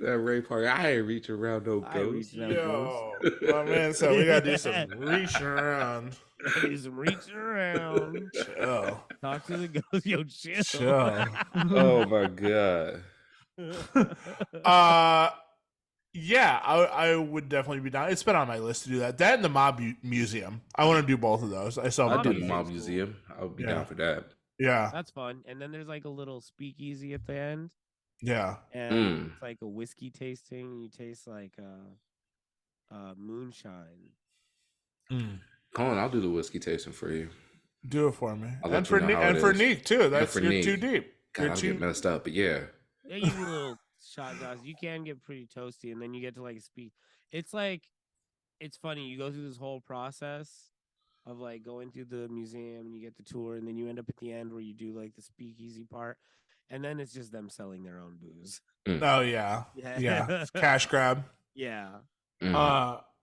That Ray Park, I ain't reaching around no ghosts. Yo, my man said we gotta do some reaching around. Do some reaching around. Chill. Talk to the ghost. Yo, chill. Oh my god. Yeah, I would definitely be down. It's been on my list to do that. That and the Mob Museum. I want to do both of those. I'd do the Mob Museum. I would be down for that. Yeah, that's fun. And then there's like a little speakeasy at the end. Yeah, and it's like a whiskey tasting. You taste like moonshine. Colin, I'll do the whiskey tasting for you. Do it for me, and for Neek too. That's you're Neek. Too deep. God, I'll get messed up, but yeah. Yeah, you do a little shot glass. You can get pretty toasty, and then you get to like speak. It's like, it's funny. You go through this whole process of like going through the museum, and you get the tour, and then you end up at the end where you do like the speakeasy part. And then it's just them selling their own booze. Oh yeah. Cash grab. Yeah.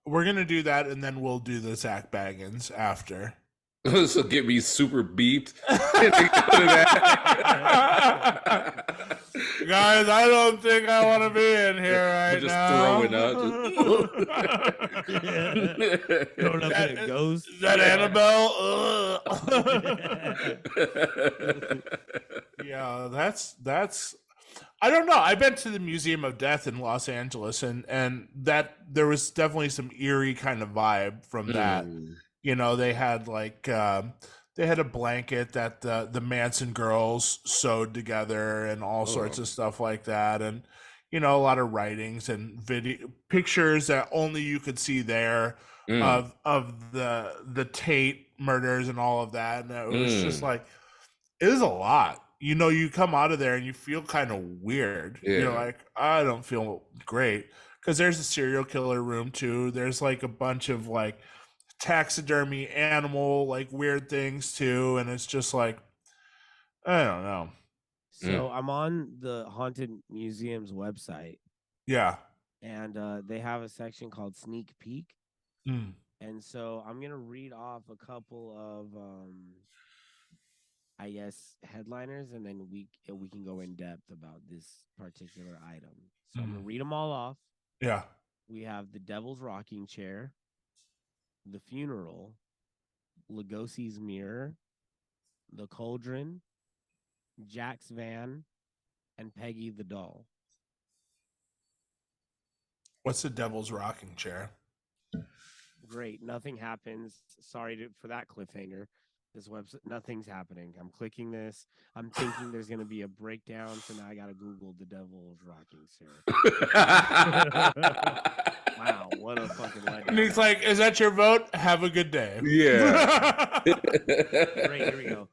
We're gonna do that, and then we'll do the Zach Baggins after. So get me super beeped. Guys, I don't think I want to be in here right just now. Throwing up. Throwing up at a ghost. Is that Annabelle? Yeah, that's. I don't know. I've been to the Museum of Death in Los Angeles, and that there was definitely some eerie kind of vibe from that. You know, they had like they had a blanket that the Manson girls sewed together and all sorts of stuff like that, and you know, a lot of writings and video pictures that only you could see there of the Tate murders and all of that, and it was just like it was a lot. You know, you come out of there and you feel kind of weird. Yeah. You're like, I don't feel great, because there's a serial killer room too. There's like a bunch of like taxidermy animal like weird things too, and it's just like I don't know. So I'm on the Haunted Museum's website. Yeah. And they have a section called Sneak Peek. And so I'm gonna read off a couple of I guess, headliners, and then we can go in depth about this particular item. So I'm gonna read them all off. Yeah. We have the Devil's Rocking Chair, the Funeral, Lugosi's Mirror, the Cauldron, Jack's Van, and Peggy the Doll. What's the Devil's Rocking Chair? Great. Nothing happens. Sorry for that cliffhanger. This website, nothing's happening. I'm clicking this. I'm thinking there's going to be a breakdown. So now I got to Google the Devil's Rocking Chair. Wow. What a fucking letdown. And he's like, is that your vote? Have a good day. Yeah. Great. Here we go.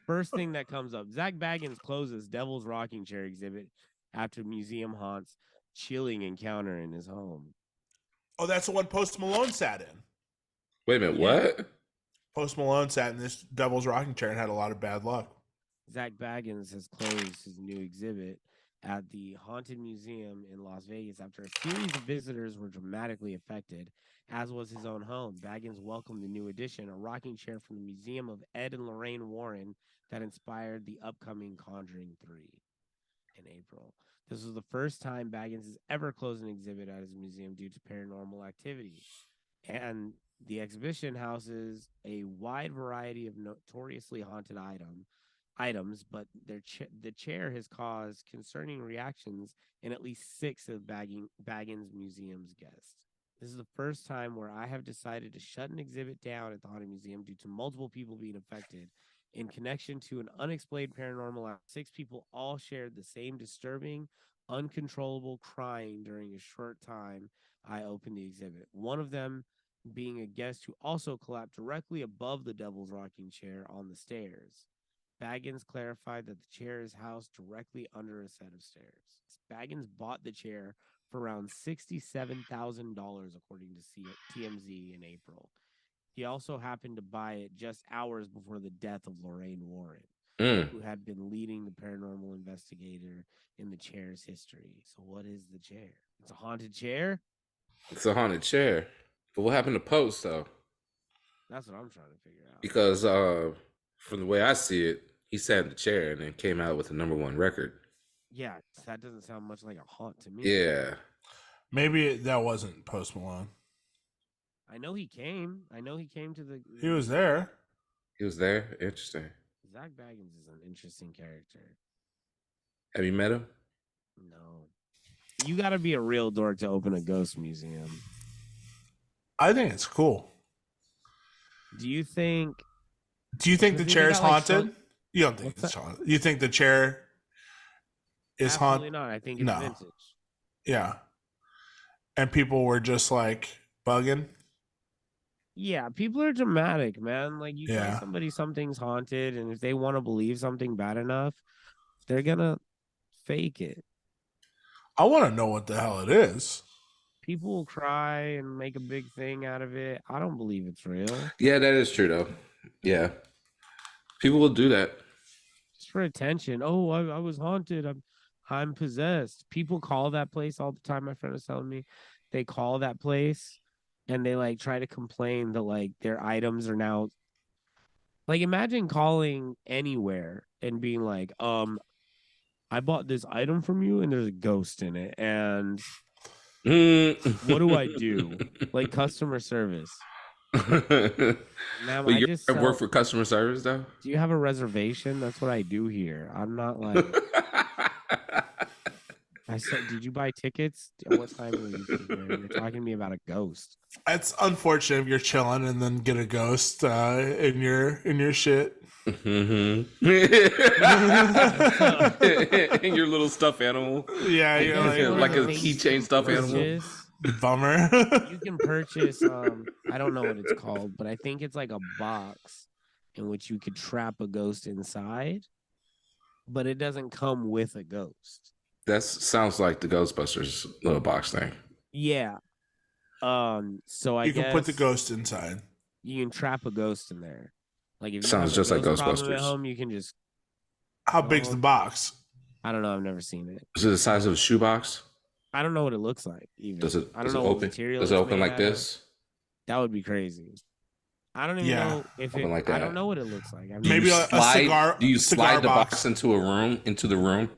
First thing that comes up, Zach Baggins closes Devil's Rocking Chair exhibit after museum haunts chilling encounter in his home. Oh, that's the one Post Malone sat in. Wait a minute, what? Post Malone sat in this Devil's Rocking Chair and had a lot of bad luck. Zach Baggins has closed his new exhibit at the Haunted Museum in Las Vegas after a series of visitors were dramatically affected, as was his own home. Baggins welcomed the new addition, a rocking chair from the Museum of Ed and Lorraine Warren that inspired the upcoming Conjuring 3 in April. This was the first time Baggins has ever closed an exhibit at his museum due to paranormal activity. And the exhibition houses a wide variety of notoriously haunted items, but the chair has caused concerning reactions in at least 6 of Baggins Museum's guests. This is the first time where I have decided to shut an exhibit down at the Haunted Museum due to multiple people being affected in connection to an unexplained paranormal act. 6 people all shared the same disturbing, uncontrollable crying during a short time I opened the exhibit. One of them being a guest who also collapsed directly above the Devil's Rocking Chair on the stairs. Baggins clarified that the chair is housed directly under a set of stairs. Baggins bought the chair for around $67,000, according to TMZ in April. He also happened to buy it just hours before the death of Lorraine Warren, who had been leading the paranormal investigator in the chair's history. So what is the chair? It's a haunted chair? It's a haunted chair. But what happened to Post, though? That's what I'm trying to figure out. Because from the way I see it, he sat in the chair and then came out with the #1 record. Yeah, that doesn't sound much like a haunt to me. Yeah. Maybe that wasn't Post Malone. I know he came. To the... He was there. He was there? Interesting. Zach Baggins is an interesting character. Have you met him? No. You got to be a real dork to open a ghost museum. I think it's cool. Do you think the chair is haunted? You don't think it's haunted. You think the chair is haunted? Absolutely not. I think it's vintage. Yeah. And people were just like bugging. Yeah, people are dramatic, man. Like you tell somebody something's haunted, and if they want to believe something bad enough, they're gonna fake it. I want to know what the hell it is. People will cry and make a big thing out of it. I don't believe it's real. Yeah, that is true, though. Yeah. People will do that. Just for attention. Oh, I was haunted. I'm possessed. People call that place all the time. My friend was telling me they call that place and they like try to complain that like their items are now like, imagine calling anywhere and being like, I bought this item from you and there's a ghost in it. And what do I do? Like customer service. Ma'am, I just work for customer service, though. Do you have a reservation? That's what I do here. I'm not like. I said, did you buy tickets? What time were you here? You're talking to me about a ghost. It's unfortunate if you're chilling and then get a ghost in your shit. Mm-hmm. And your little stuffed animal. Yeah, you're like a keychain stuffed animal. Bummer. You can purchase I don't know what it's called, but I think it's like a box in which you could trap a ghost inside, but it doesn't come with a ghost. That sounds like the Ghostbusters little box thing. Yeah. So I can put the ghost inside. You can trap a ghost in there. Like if you sounds just like Ghostbusters at home, you can just. How big's the box? I don't know. I've never seen it. Is it the size of a shoebox? I don't know what it looks like. Even. Does it? I don't know what material. Does it open like this? That would be crazy. I don't even know if it. Like I don't know what it looks like. Maybe a cigar. Do you slide the box box into the room, and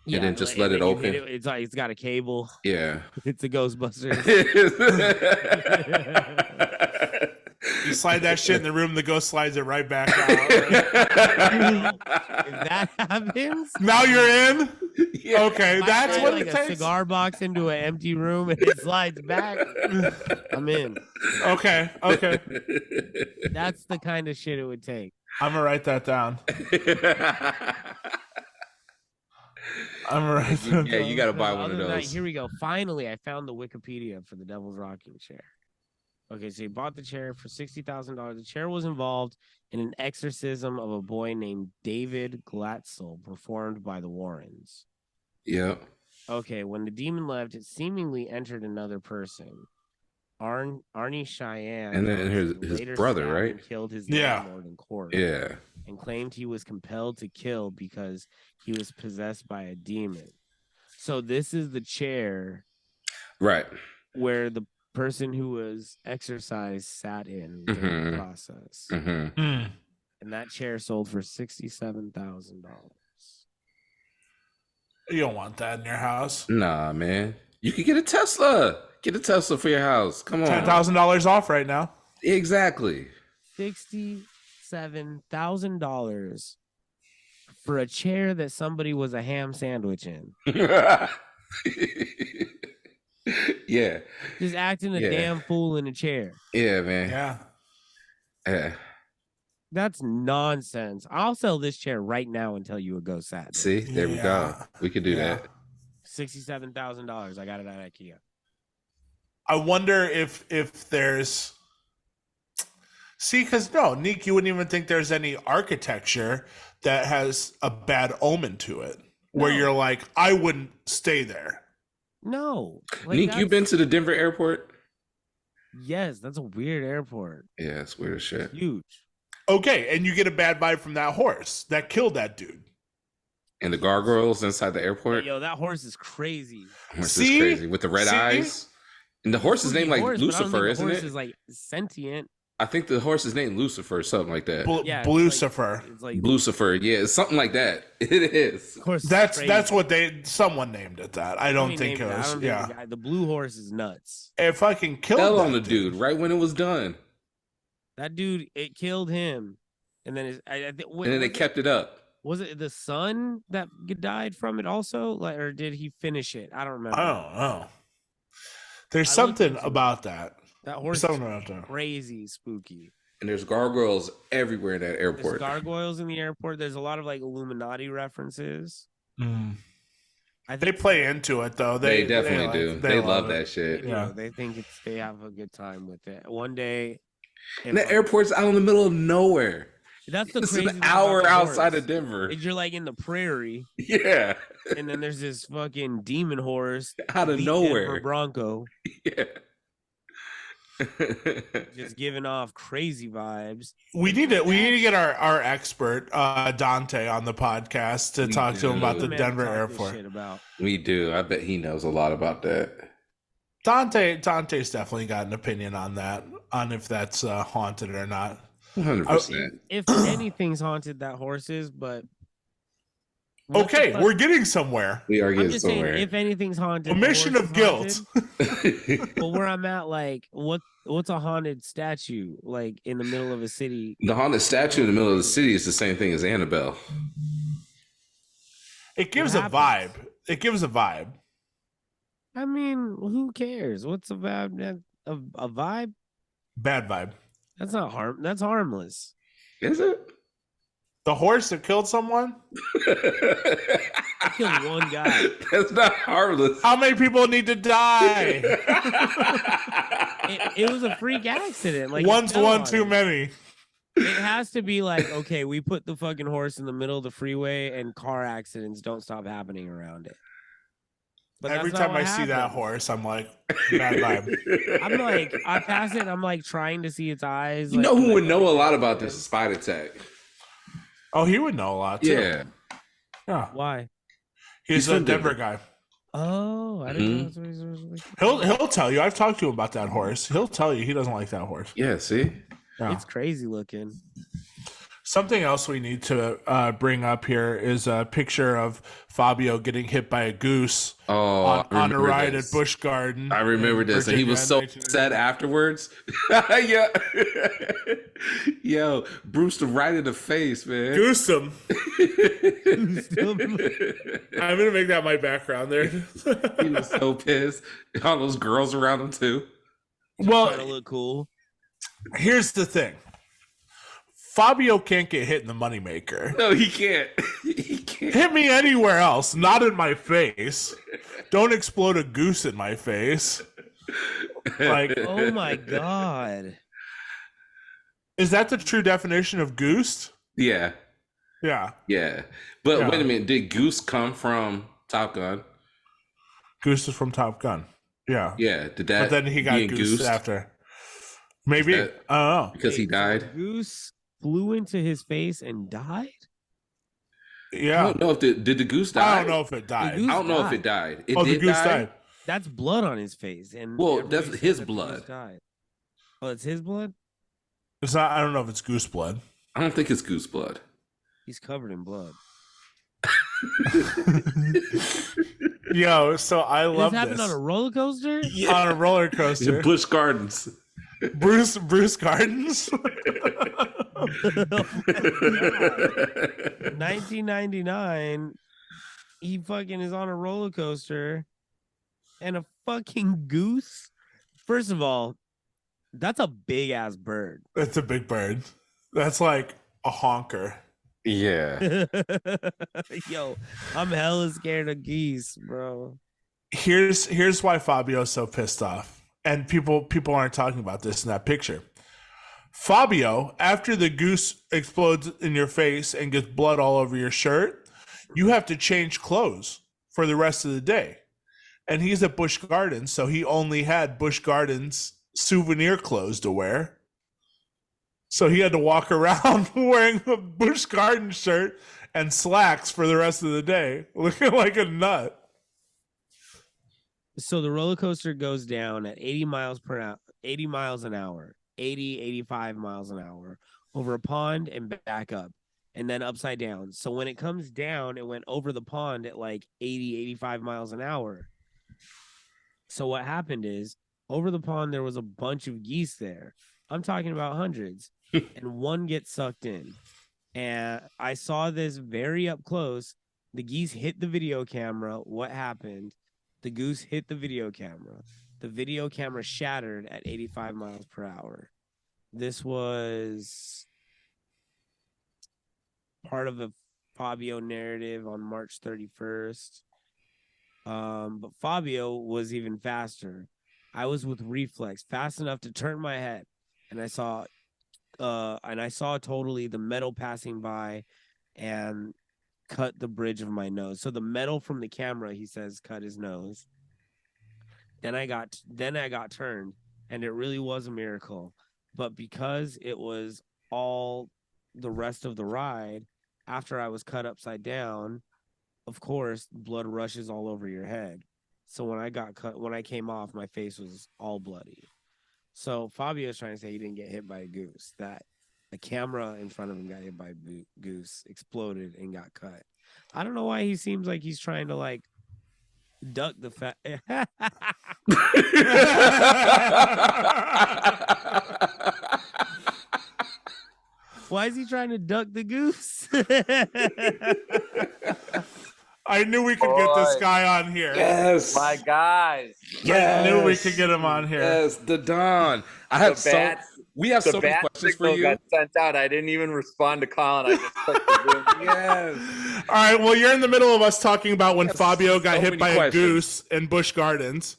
then just let it open? It's like it's got a cable. Yeah, it's a Ghostbusters. You slide that shit in the room, the ghost slides it right back out. If that happens, now you're in. Yeah. Okay, that's what it takes. A cigar box into an empty room and it slides back. I'm in. Okay. That's the kind of shit it would take. I'm gonna write that down. Yeah, you gotta buy one of those. That, here we go. Finally, I found the Wikipedia for the Devil's Rocking Chair. Okay, so he bought the chair for $60,000. The chair was involved in an exorcism of a boy named David Glatzel, performed by the Warrens. Yeah. Okay, when the demon left, it seemingly entered another person. Arnie Cheyenne, and then his brother, right? Killed his landlord in court. Yeah. And claimed he was compelled to kill because he was possessed by a demon. So this is the chair, right, where the person who was exorcised sat in during the process. And that chair sold for $67,000. You don't want that in your house. Nah, man. You could get a Tesla. Get a Tesla for your house. Come on. $10,000 off right now. Exactly. $67,000 for a chair that somebody was a ham sandwich in. Yeah. Just acting a damn fool in a chair. Yeah, man. Yeah. That's nonsense. I'll sell this chair right now and tell you a ghost sat. See, there we go. We could do that. $67,000. I got it at IKEA. I wonder if there's. See, because Neek, you wouldn't even think there's any architecture that has a bad omen to it, where you're like, I wouldn't stay there. No. Neek, you been to the Denver Airport? Yes, that's a weird airport. Yeah, it's weird as shit. Huge. Okay, and you get a bad vibe from that horse that killed that dude. And the gargoyles inside the airport? Yo, that horse is crazy. Horse is crazy with the red eyes. And the horse is named like Lucifer, isn't it? The horse is like sentient. I think the horse is named Lucifer, something like that. Lucifer. It's like Lucifer, yeah, it's something like that. It is. Of course, that's what someone named it that. I don't think it was. The blue horse is nuts. It fucking killed fell on the dude right when it was done. That dude, it killed him, and then and then they kept it up. Was it the son that died from it also, or did he finish it? I don't remember. I don't know. There's something about that. That horse is crazy spooky. And there's gargoyles everywhere in that airport. There's gargoyles in the airport. There's a lot of like Illuminati references. They play into it though. They definitely do. They love that shit. They think they have a good time with it. One day, and the airport's out in the middle of nowhere. That's the crazy. It's an hour outside of Denver. You're like in the prairie. Yeah. And then there's this fucking demon horse out of nowhere. Denver Bronco. Yeah. Just giving off crazy vibes. We need to get our expert Dante on the podcast to talk to him about the Denver airport. We do. I bet he knows a lot about that. Dante's definitely got an opinion on that, on if that's haunted or not. 100%. If anything's haunted, that horse is, but okay, we're getting somewhere. We are getting somewhere. Saying, if anything's haunted, omission of guilt. But where I'm at, like, what's a haunted statue like in the middle of a city? The haunted statue in the middle of the city is the same thing as Annabelle. It gives a vibe. It gives a vibe. I mean, who cares? What's a vibe? A vibe? Bad vibe. That's not That's harmless. Is it? The horse that killed someone? I killed one guy. That's not harmless. How many people need to die? It was a freak accident. Like one's one too many. It has to be like, okay, we put the fucking horse in the middle of the freeway and car accidents don't stop happening around it. But every time I see that horse, I'm like, bad vibe. I'm like, I pass it, I'm like trying to see its eyes. You know who would know a lot about this? Spite Attack. Oh, he would know a lot too. Yeah. Why? He's a Denver guy. Oh, I didn't know. He'll tell you. I've talked to him about that horse. He'll tell you he doesn't like that horse. Yeah, see? It's crazy looking. Something else we need to bring up here is a picture of Fabio getting hit by a goose on a ride at Busch Garden. I remember this, and he was so sad afterwards. Yeah. Yo, Bruce right in the face, man. Goosed him. I'm gonna make that my background there. He was so pissed. All those girls around him too. Well, trying to look cool. Here's the thing. Fabio can't get hit in the moneymaker. No, he can't. He can't. Hit me anywhere else, not in my face. Don't explode a goose in my face. Like, oh my God. Is that the true definition of goose? Yeah. Yeah. Yeah. But wait a minute. Did Goose come from Top Gun? Goose is from Top Gun. Yeah. Yeah. Did that? But then he got goosed after. Maybe. I don't know. Because he died? So goose flew into his face and died? Yeah. I don't know if did the goose die? I don't know if it died. I don't know if it died. It the goose died. That's blood on his face. And that's his blood. Oh, it's his blood? It's not. I don't know if it's goose blood. I don't think it's goose blood. He's covered in blood. Yo, so I love this. Happened on a roller coaster? Yeah. On a roller coaster. In Busch Gardens. Bruce Gardens. 1999. He fucking is on a roller coaster and a fucking goose. First of all, that's a big ass bird. That's a big bird. That's like a honker. Yeah. Yo, I'm hella scared of geese, bro. Here's why Fabio's so pissed off. And people aren't talking about this in that picture. Fabio, after the goose explodes in your face and gets blood all over your shirt, you have to change clothes for the rest of the day. And he's at Busch Gardens, so he only had Busch Gardens souvenir clothes to wear. So he had to walk around wearing a Busch Gardens shirt and slacks for the rest of the day, looking like a nut. So the roller coaster goes down at 80 miles an hour, 80, 85 miles an hour, over a pond and back up, and then upside down. So when it comes down, it went over the pond at like 80, 85 miles an hour. So what happened is, over the pond, there was a bunch of geese there. I'm talking about hundreds. And one gets sucked in. And I saw this very up close. The geese hit the video camera. What happened? The goose hit the video camera. The video camera shattered at 85 miles per hour. This was part of a Fabio narrative on March 31st. But Fabio was even faster. I was with reflex, fast enough to turn my head, and I saw totally the metal passing by and cut the bridge of my nose. So the metal from the camera, he says, cut his nose. Then I got turned, and it really was a miracle. But because it was all the rest of the ride, after I was cut upside down, of course, blood rushes all over your head. So when I came off, my face was all bloody. So Fabio's trying to say he didn't get hit by a goose, that a camera in front of him got hit by a goose, exploded, and got cut. I don't know why he seems like he's trying to like duck the fact. Why is he trying to duck the goose? I knew we could get this guy on here. Yes. My guys. Yes. I knew we could get him on here. Yes, the Don. We have so many questions for you. Got sent out. I didn't even respond to Colin. I just clicked the Zoom. Yes. All right. Well, you're in the middle of us talking about when Fabio got hit by a goose in Busch Gardens.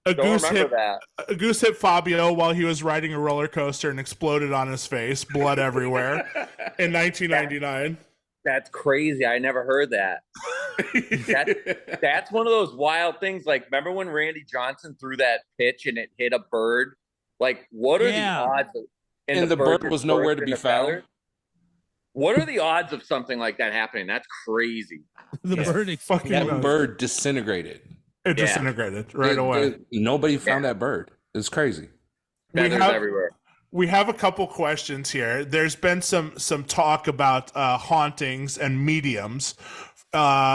A goose hit Fabio while he was riding a roller coaster and exploded on his face, blood everywhere, in 1999. That's crazy. I never heard that. That's one of those wild things. Like, remember when Randy Johnson threw that pitch and it hit a bird? Like, what are the odds? And the bird was nowhere to be found. What are the odds of something like that happening? That's crazy. That bird disintegrated. It disintegrated right away. Nobody found that bird. It's crazy. Feathers everywhere. We have a couple questions here. There's been some talk about hauntings and mediums.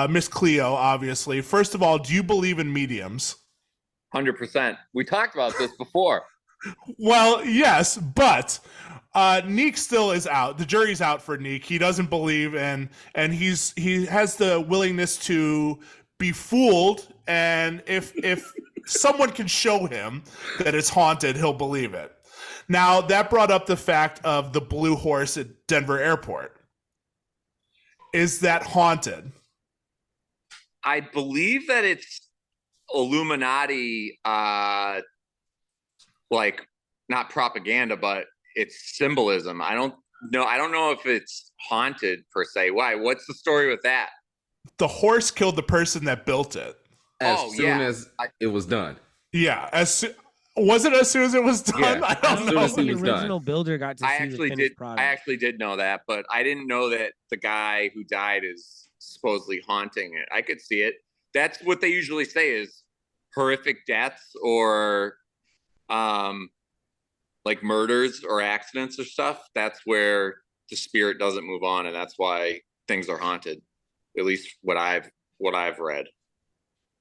Miss Cleo, obviously. First of all, do you believe in mediums? 100%. We talked about this before. Well, yes, but Neek still is out. The jury's out for Neek. He doesn't believe and he has the willingness to be fooled, and if someone can show him that it's haunted, he'll believe it. Now, that brought up the fact of the blue horse at Denver Airport. Is that haunted? I believe that it's Illuminati, like not propaganda, but it's symbolism. I don't know if it's haunted per se. Why? What's the story with that? The horse killed the person that built it. As soon as it was done. Yeah. Was it as soon as it was done? Yeah, I don't know. The original builder got to see the finished product. I actually did know that, but I didn't know that the guy who died is supposedly haunting it. I could see it. That's what they usually say is horrific deaths or like murders or accidents or stuff. That's where the spirit doesn't move on, and that's why things are haunted. At least what I've read.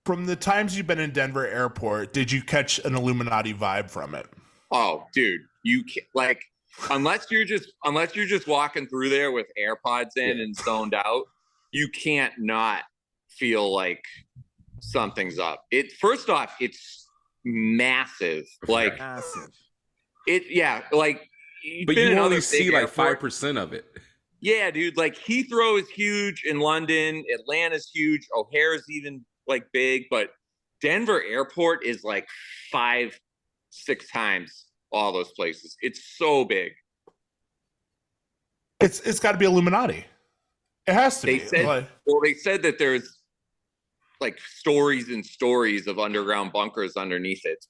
From the times you've been in Denver Airport, did you catch an Illuminati vibe from it? Oh, dude, you can't, like, unless you're just walking through there with AirPods in and zoned out, you can't not feel like something's up. First off, it's massive, like massive. Like, but you only see like 5% of it. Yeah, dude. Like Heathrow is huge in London, Atlanta's huge, O'Hare's even like big, but Denver Airport is like 5-6 times all those places. It's so big. It's got to be Illuminati. It has to be. They said that there's like stories and stories of underground bunkers underneath it.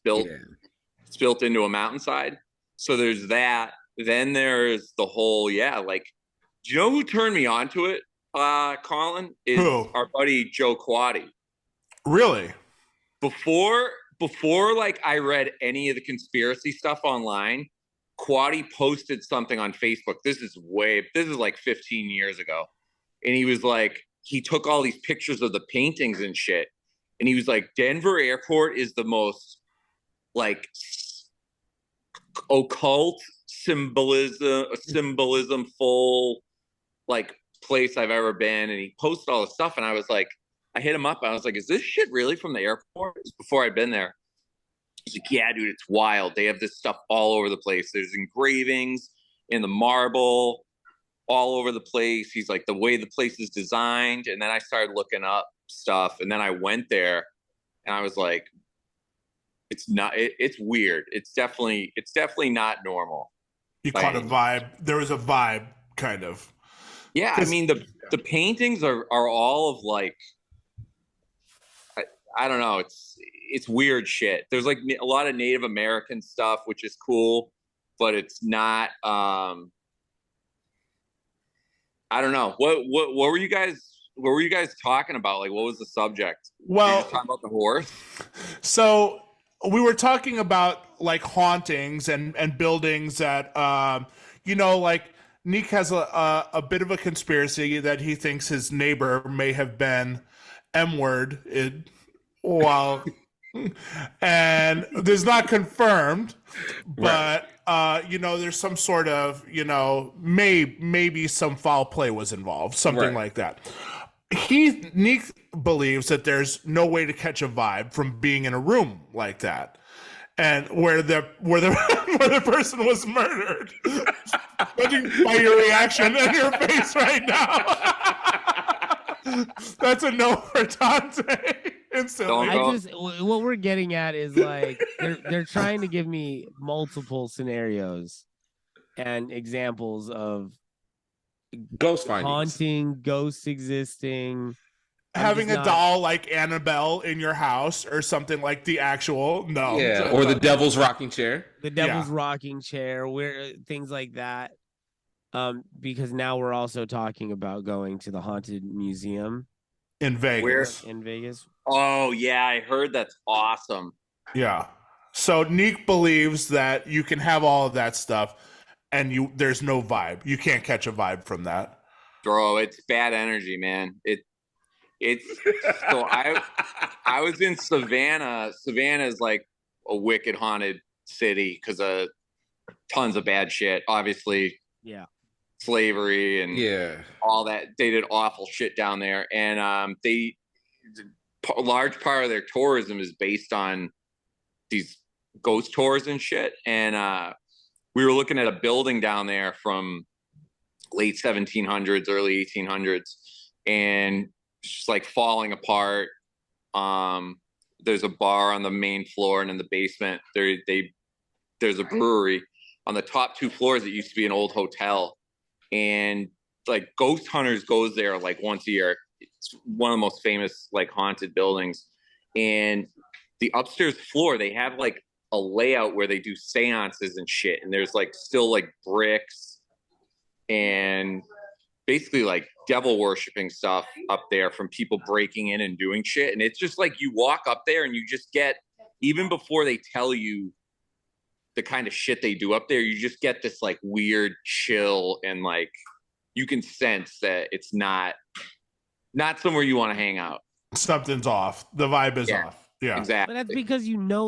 It's built into a mountainside. So there's that. Then there's the whole, like, do you know who turned me on to it, Colin? Is who? Our buddy Joe Quaddy. Really? Before like I read any of the conspiracy stuff online, Quaddy posted something on Facebook. This is like 15 years ago. And he was like, he took all these pictures of the paintings and shit. And he was like, Denver Airport is the most like occult symbolism full like place I've ever been. And he posted all the stuff. And I was like, I hit him up. I was like, is this shit really from the airport? It's before I'd been there. He's like, yeah, dude, it's wild. They have this stuff all over the place. There's engravings in the marble all over the place. He's like, the way the place is designed. And then I started looking up stuff. And then I went there and I was like, it's weird. It's definitely not normal. You caught a vibe. There was a vibe kind of. Yeah. I mean, the paintings are all of like, I don't know. It's weird shit. There's like a lot of Native American stuff, which is cool, but it's not. I don't know. What were you guys? What were you guys talking about? Like, what was the subject? Well, you just talking about the horse. So we were talking about like hauntings and buildings that like Neek has a bit of a conspiracy that he thinks his neighbor may have been M-word while and there's not confirmed, but there's some sort of maybe some foul play was involved, something like that. Neek believes that there's no way to catch a vibe from being in a room like that, and where the person was murdered. Judging by your reaction and your face right now, that's a no for Dante. Instantly. What we're getting at is like they're trying to give me multiple scenarios and examples of ghost findings, haunting, ghosts existing, having a doll like Annabelle in your house or something like the actual or the devil's rocking chair, rocking chair, where things like that. Because now we're also talking about going to the haunted museum in Vegas. In Vegas. Oh yeah, I heard that's awesome. Yeah. So Neek believes that you can have all of that stuff and there's no vibe. You can't catch a vibe from that. Bro, it's bad energy, man. It's so I was in Savannah. Savannah is like a wicked haunted city because of tons of bad shit. Obviously, yeah, slavery and all that. They did awful shit down there, and a large part of their tourism is based on these ghost tours and shit. And we were looking at a building down there from late 1700s, early 1800s, and just like falling apart. There's a bar on the main floor, and in the basement there's a brewery. On the top 2 floors, it used to be an old hotel, and like ghost hunters goes there like once a year. It's one of the most famous like haunted buildings. And the upstairs floor, they have like a layout where they do seances and shit, and there's like still like bricks and basically like devil worshiping stuff up there from people breaking in and doing shit. And it's just like you walk up there and you just get, even before they tell you the kind of shit they do up there, you just get this like weird chill, and like you can sense that it's not somewhere you want to hang out. Something's off. The vibe is off. Yeah, exactly. But that's because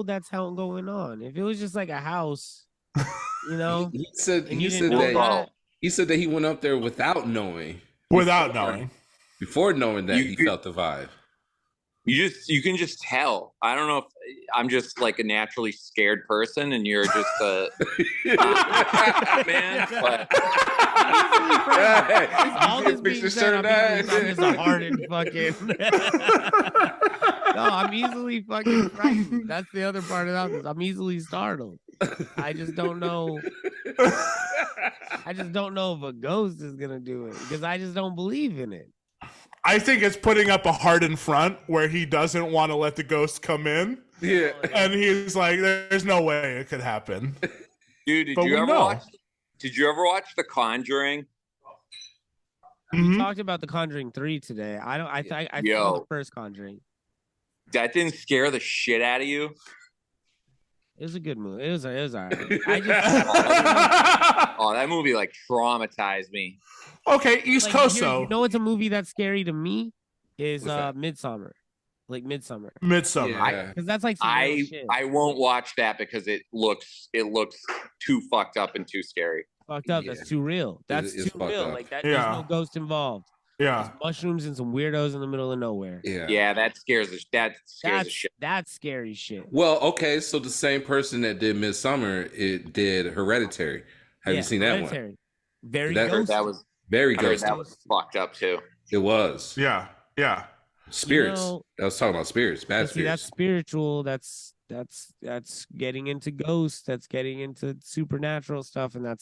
that's how it's going on. If it was just like a house, he said that he went up there without knowing. Before knowing that, he felt the vibe. You can just tell. I don't know if I'm just like a naturally scared person and you're just a man, but all this being said, I'm just a hardened fucking no, I'm easily fucking frightened. That's the other part about this. I'm easily startled. I just don't know if a ghost is gonna do it because I just don't believe in it. I think it's putting up a hardened front where he doesn't want to let the ghost come in. Yeah. And he's like, there's no way it could happen. Dude, did you ever watch The Conjuring? We talked about The Conjuring 3 today. I saw the first Conjuring. That didn't scare the shit out of you? It was a good movie. It was all right. That movie like traumatized me. Okay, East Coast though. You know what's a movie that's scary to me is Midsommar. Like Midsommar. Yeah. Because that's like shit. I won't watch that because it looks too fucked up and too scary. Fucked up. That's too real. That's too real. Up. Like that. There's no ghost involved. Yeah. There's mushrooms and some weirdos in the middle of nowhere. Yeah, that scares the shit. That's scary shit. Well, okay, so the same person that did Midsommar, it did Hereditary. Have you seen that one? Very ghosty. That was very ghosty. That was fucked up too. It was. Yeah. Spirits. I was talking about spirits. Bad spirits. That's spiritual. That's getting into ghosts. That's getting into supernatural stuff, and that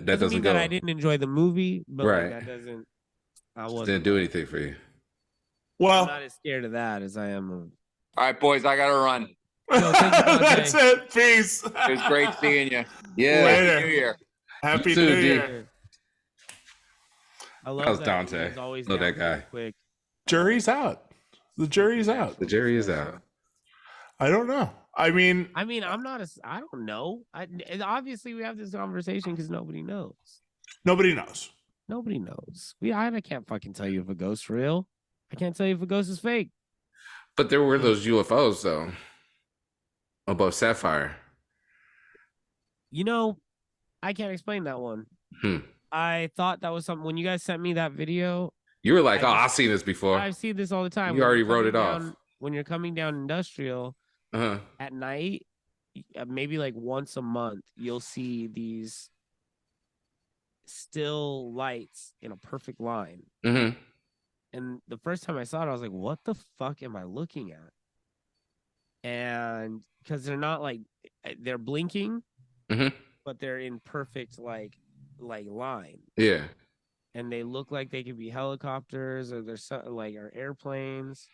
doesn't mean that I didn't enjoy the movie, but that doesn't. Didn't do anything for you. Well, I'm not as scared of that as I am. All right, boys, I gotta run. That's it. Peace. It was great seeing you. Yeah. Later. Happy New Year. Happy New Year. I love that was Dante. Love that guy. Quick. Jury's out. The jury's out. The jury is out. I don't know. I mean, I don't know. Obviously, we have this conversation because nobody knows. Nobody knows. Nobody knows. I can't fucking tell you if a ghost's real. I can't tell you if a ghost is fake. But there were those UFOs though above Sapphire. I can't explain that one. I thought that was something when you guys sent me that video. You were like, I've seen this before. I've seen this all the time. You already wrote it off. When you're coming down Industrial at night, maybe like once a month, you'll see these still lights in a perfect line. And the first time I saw it, I was like, what the fuck am I looking at? And because they're not like, they're blinking, but they're in perfect like line. Yeah. And they look like they could be helicopters or or airplanes.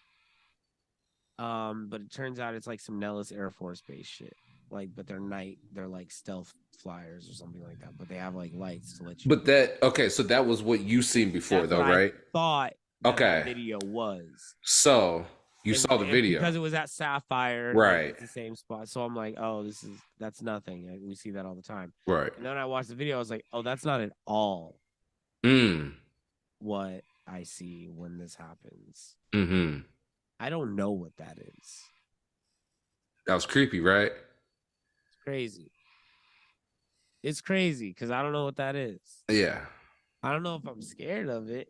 But it turns out it's like some Nellis Air Force Base shit. But they're like stealth flyers or something like that. But they have like lights to let you. But so that was what you seen before, though, right? I thought that video was. So You saw the video because it was at Sapphire, right? Like, it's the same spot. So I'm like, oh, that's nothing. Like, we see that all the time, right? And then I watched the video. I was like, oh, that's not at all what I see when this happens. Mm-hmm. I don't know what that is. That was creepy, right? It's crazy. It's crazy because I don't know what that is. Yeah. I don't know if I'm scared of it.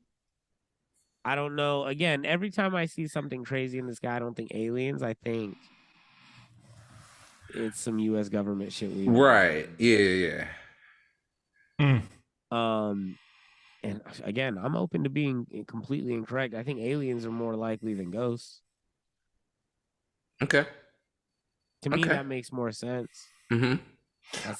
I don't know. Again, every time I see something crazy in the sky, I don't think aliens. I think it's some U.S. government shit. Right. Yeah. And again, I'm open to being completely incorrect. I think aliens are more likely than ghosts. Okay. To me, that makes more sense. Mm-hmm.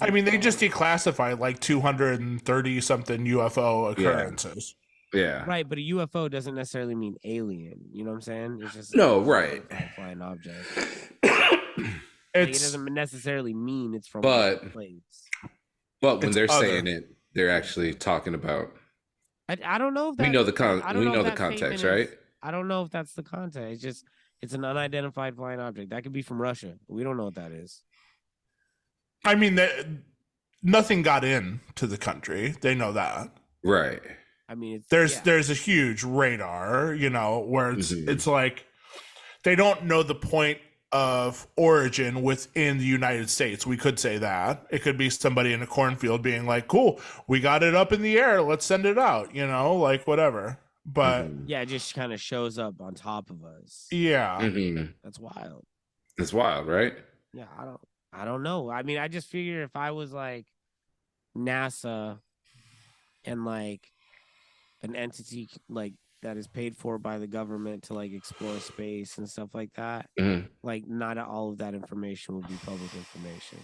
I mean, they just declassified like 230 something UFO occurrences. Yeah. Right, but a UFO doesn't necessarily mean alien. You know what I'm saying? It's just right. Flying object. It doesn't necessarily mean it's from a place. But when they're saying it, they're actually talking about. I don't know if we know the context, right? I don't know if that's the context. It's an unidentified flying object. That could be from Russia. We don't know what that is. I mean, nothing got into the country. They know that, right? I mean, there's a huge radar, where it's like they don't know the point of origin within the United States. We could say that it could be somebody in a cornfield being like, "Cool, we got it up in the air. Let's send it out." Like whatever. But it just kind of shows up on top of us. Yeah, that's wild. It's wild, right? Yeah, I don't know. I mean, I just figure if I was like NASA and like an entity like that is paid for by the government to like explore space and stuff like that, like not all of that information would be public information.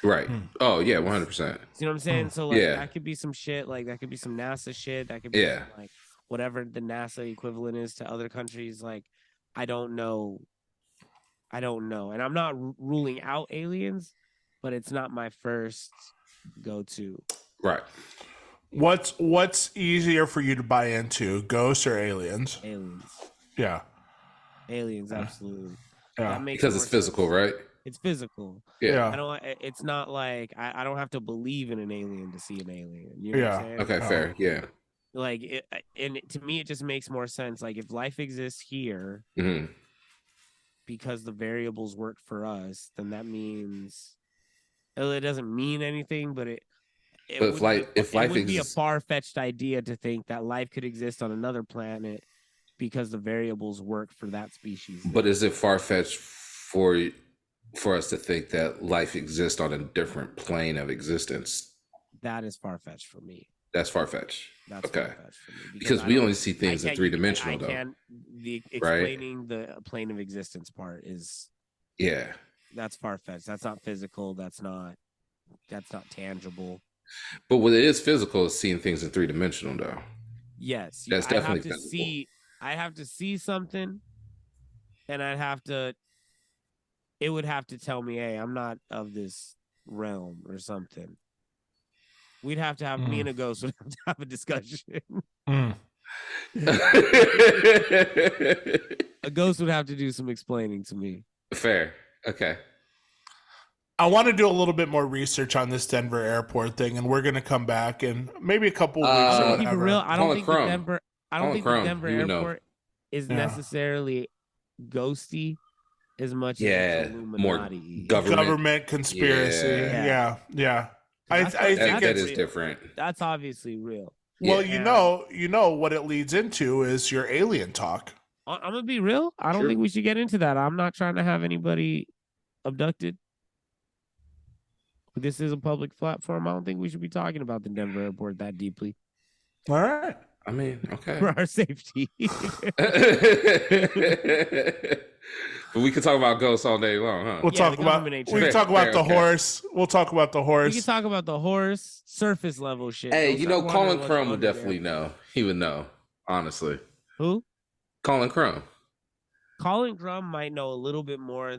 Right. Oh yeah, 100%. You know what I'm saying? So like that could be some shit, like that could be some NASA shit, that could be some, like whatever the NASA equivalent is to other countries. Like I don't know. And I'm not ruling out aliens, but it's not my first go-to. Right. What's easier for you to buy into, ghosts or aliens? Aliens. Yeah. Aliens, absolutely. Yeah. Because it's physical, right? It's physical. Yeah. It's not like I don't have to believe in an alien to see an alien. You know what I'm saying? Okay, fair. Yeah. Like to me, it just makes more sense. Like if life exists here, because the variables work for us, then that means it doesn't mean anything, but it would be a far-fetched idea to think that life could exist on another planet because the variables work for that species. But is it far-fetched for us to think that life exists on a different plane of existence? That is far-fetched for me. That's far-fetched. That's okay. Far-fetched for me because we only see things in three-dimensional, though. Explaining the plane of existence part is that's far-fetched. That's not physical. That's not tangible. But what it is physical is seeing things in three-dimensional, though. Yes, that's definitely physical. I have to see something, and it would have to tell me, hey, I'm not of this realm or something. We'd have to have me and a ghost would have to have a discussion. A ghost would have to do some explaining to me. Fair. Okay. I want to do a little bit more research on this Denver airport thing, and we're going to come back in maybe a couple weeks or whatever. Keep it real. I don't think the Denver airport is necessarily ghosty as much as Illuminati. More government conspiracy. Yeah. I think that is different. That's obviously real. Well, you know what it leads into is your alien talk. I'm gonna be real. I don't think we should get into that. I'm not trying to have anybody abducted. This is a public platform. I don't think we should be talking about the Denver airport that deeply. All right. I mean, okay. For our safety. But we can talk about ghosts all day long, huh? We can talk about the horse. We'll talk about the horse. We can talk about the horse, surface level shit. Hey, Colin Crumb would definitely know. He would know, honestly. Who? Colin Crumb. Colin Crumb might know a little bit more.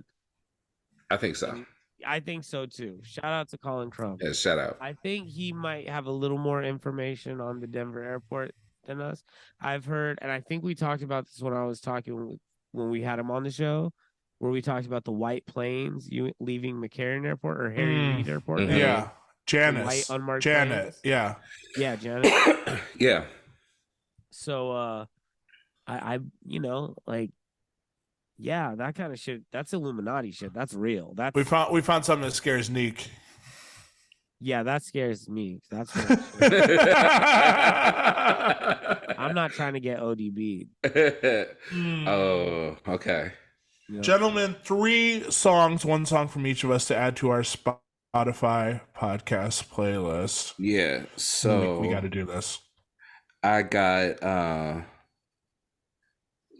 I think so. I think so too. Shout out to Colin Crumb. Yeah, shout out. I think he might have a little more information on the Denver airport than us. I've heard, and I think we talked about this when I was talking when we had him on the show, where we talked about the white planes you leaving McCarran Airport or Harry Reid Airport. Mm-hmm. Yeah, Janice, white unmarked Janet, planes. yeah, Janet. Yeah. So, I like, yeah, that kind of shit. That's Illuminati shit. That's real. That's we found something that scares Neek. Yeah, that scares me. That's real shit. I'm not trying to get ODB'd. Oh, okay. Gentlemen, 3 songs, 1 song from each of us to add to our Spotify podcast playlist. Yeah, so we got to do this. I got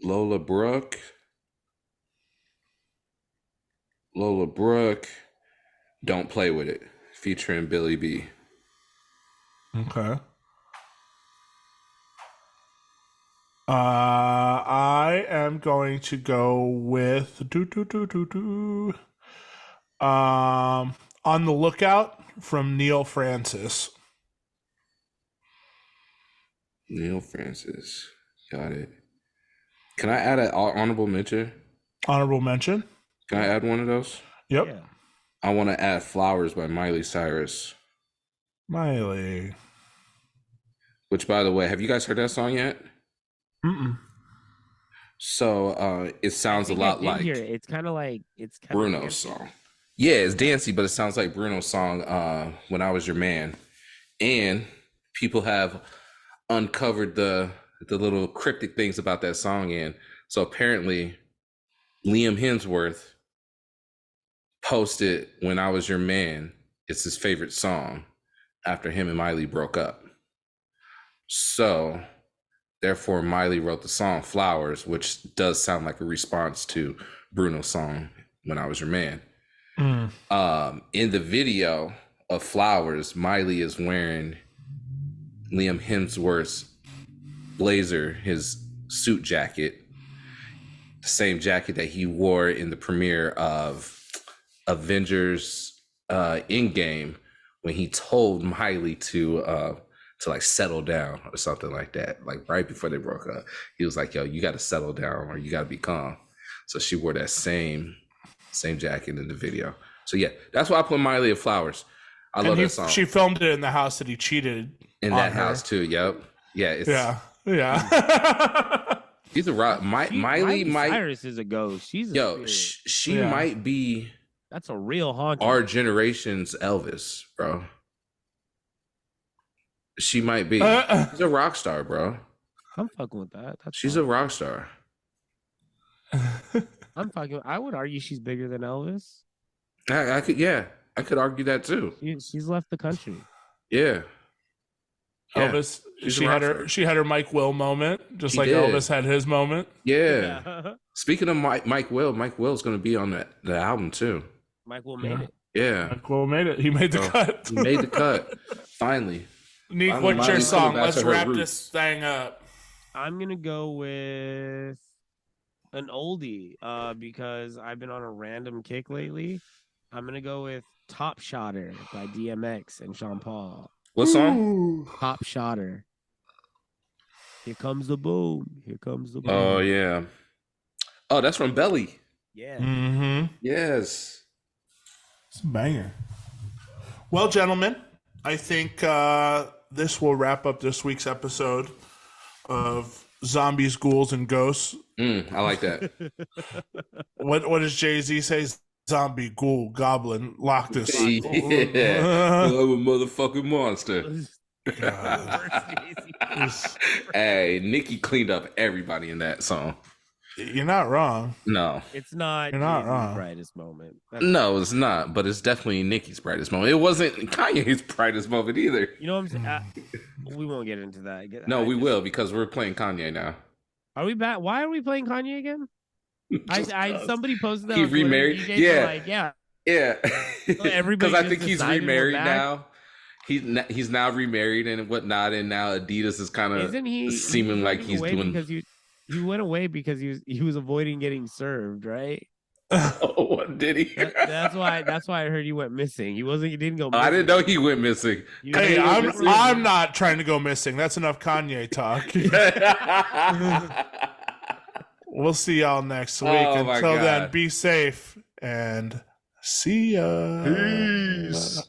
Lola Brooke, Don't Play With It, featuring Billy B. Okay. I am going to go with On the Lookout from Neil Francis. Neil Francis. Got it. Can I add an honorable mention? Honorable mention? Can I add one of those? Yep. Yeah. I want to add Flowers by Miley Cyrus. Miley. Which, by the way, have you guys heard that song yet? Mm-mm. So it sounds a lot like it's kind of Bruno's song. Yeah, it's dancey, but it sounds like Bruno's song, When I Was Your Man. And people have uncovered the little cryptic things about that song. And so apparently Liam Hemsworth posted When I Was Your Man. It's his favorite song after him and Miley broke up. So therefore, Miley wrote the song Flowers, which does sound like a response to Bruno's song When I Was Your Man. In the video of Flowers, Miley is wearing Liam Hemsworth's blazer, his suit jacket, the same jacket that he wore in the premiere of Avengers Endgame when he told Miley to like settle down or something like that. Like right before they broke up, he was like, "Yo, you got to settle down or you got to be calm." So she wore that same jacket in the video. So yeah, that's why I put Miley at Flowers. I love that song. She filmed it in the house that he cheated in that house too. Yep. Yeah. Yeah. She's a rock. Miley Cyrus is a ghost. She's she might be. That's a real haunting. Our generation's Elvis, bro. She might be. She's a rock star, bro. I'm fucking with that. She's a rock star. I would argue she's bigger than Elvis. I could argue that too. She's left the country. Yeah. Elvis, she had her Mike Will moment, just like Elvis had his moment. Yeah. Speaking of Mike Will's going to be on the album too. Mike Will made it. Yeah. Mike Will made it. He made the cut. He made the cut. Finally. Neek, what's your song? Let's wrap this thing up. I'm going to go with an oldie because I've been on a random kick lately. I'm going to go with Top Shotter by DMX and Sean Paul. What song? Top Shotter. Here comes the boom. Here comes the boom. Oh, yeah. Oh, that's from Belly. Yeah. Mm-hmm. Yes. It's a banger. Well, gentlemen, I think this will wrap up this week's episode of Zombies, Ghouls, and Ghosts. I like that. What does Jay-Z say? Zombie, ghoul, goblin, lock this. Yeah. I'm a motherfucking monster. Hey, Nicki cleaned up everybody in that song. You're not wrong. No. It's not You're not wrong. brightest moment. No, it's not, but it's definitely Nicki's brightest moment. It wasn't Kanye's brightest moment either. You know what I'm saying? We won't get into that. No, we will because we're playing Kanye now. Are we back? Why are we playing Kanye again? Somebody posted that. He remarried. Yeah. Because I think he's remarried now. He's now remarried and whatnot, and now Adidas is kind of seeming like he's doing. Because he went away because he was avoiding getting served, right? Oh, did he? That's why I heard he went missing. He didn't go missing. I didn't know he went missing. Hey, I'm not trying to go missing. That's enough Kanye talk. We'll see y'all next week. Oh, Until then, be safe and see ya. Peace.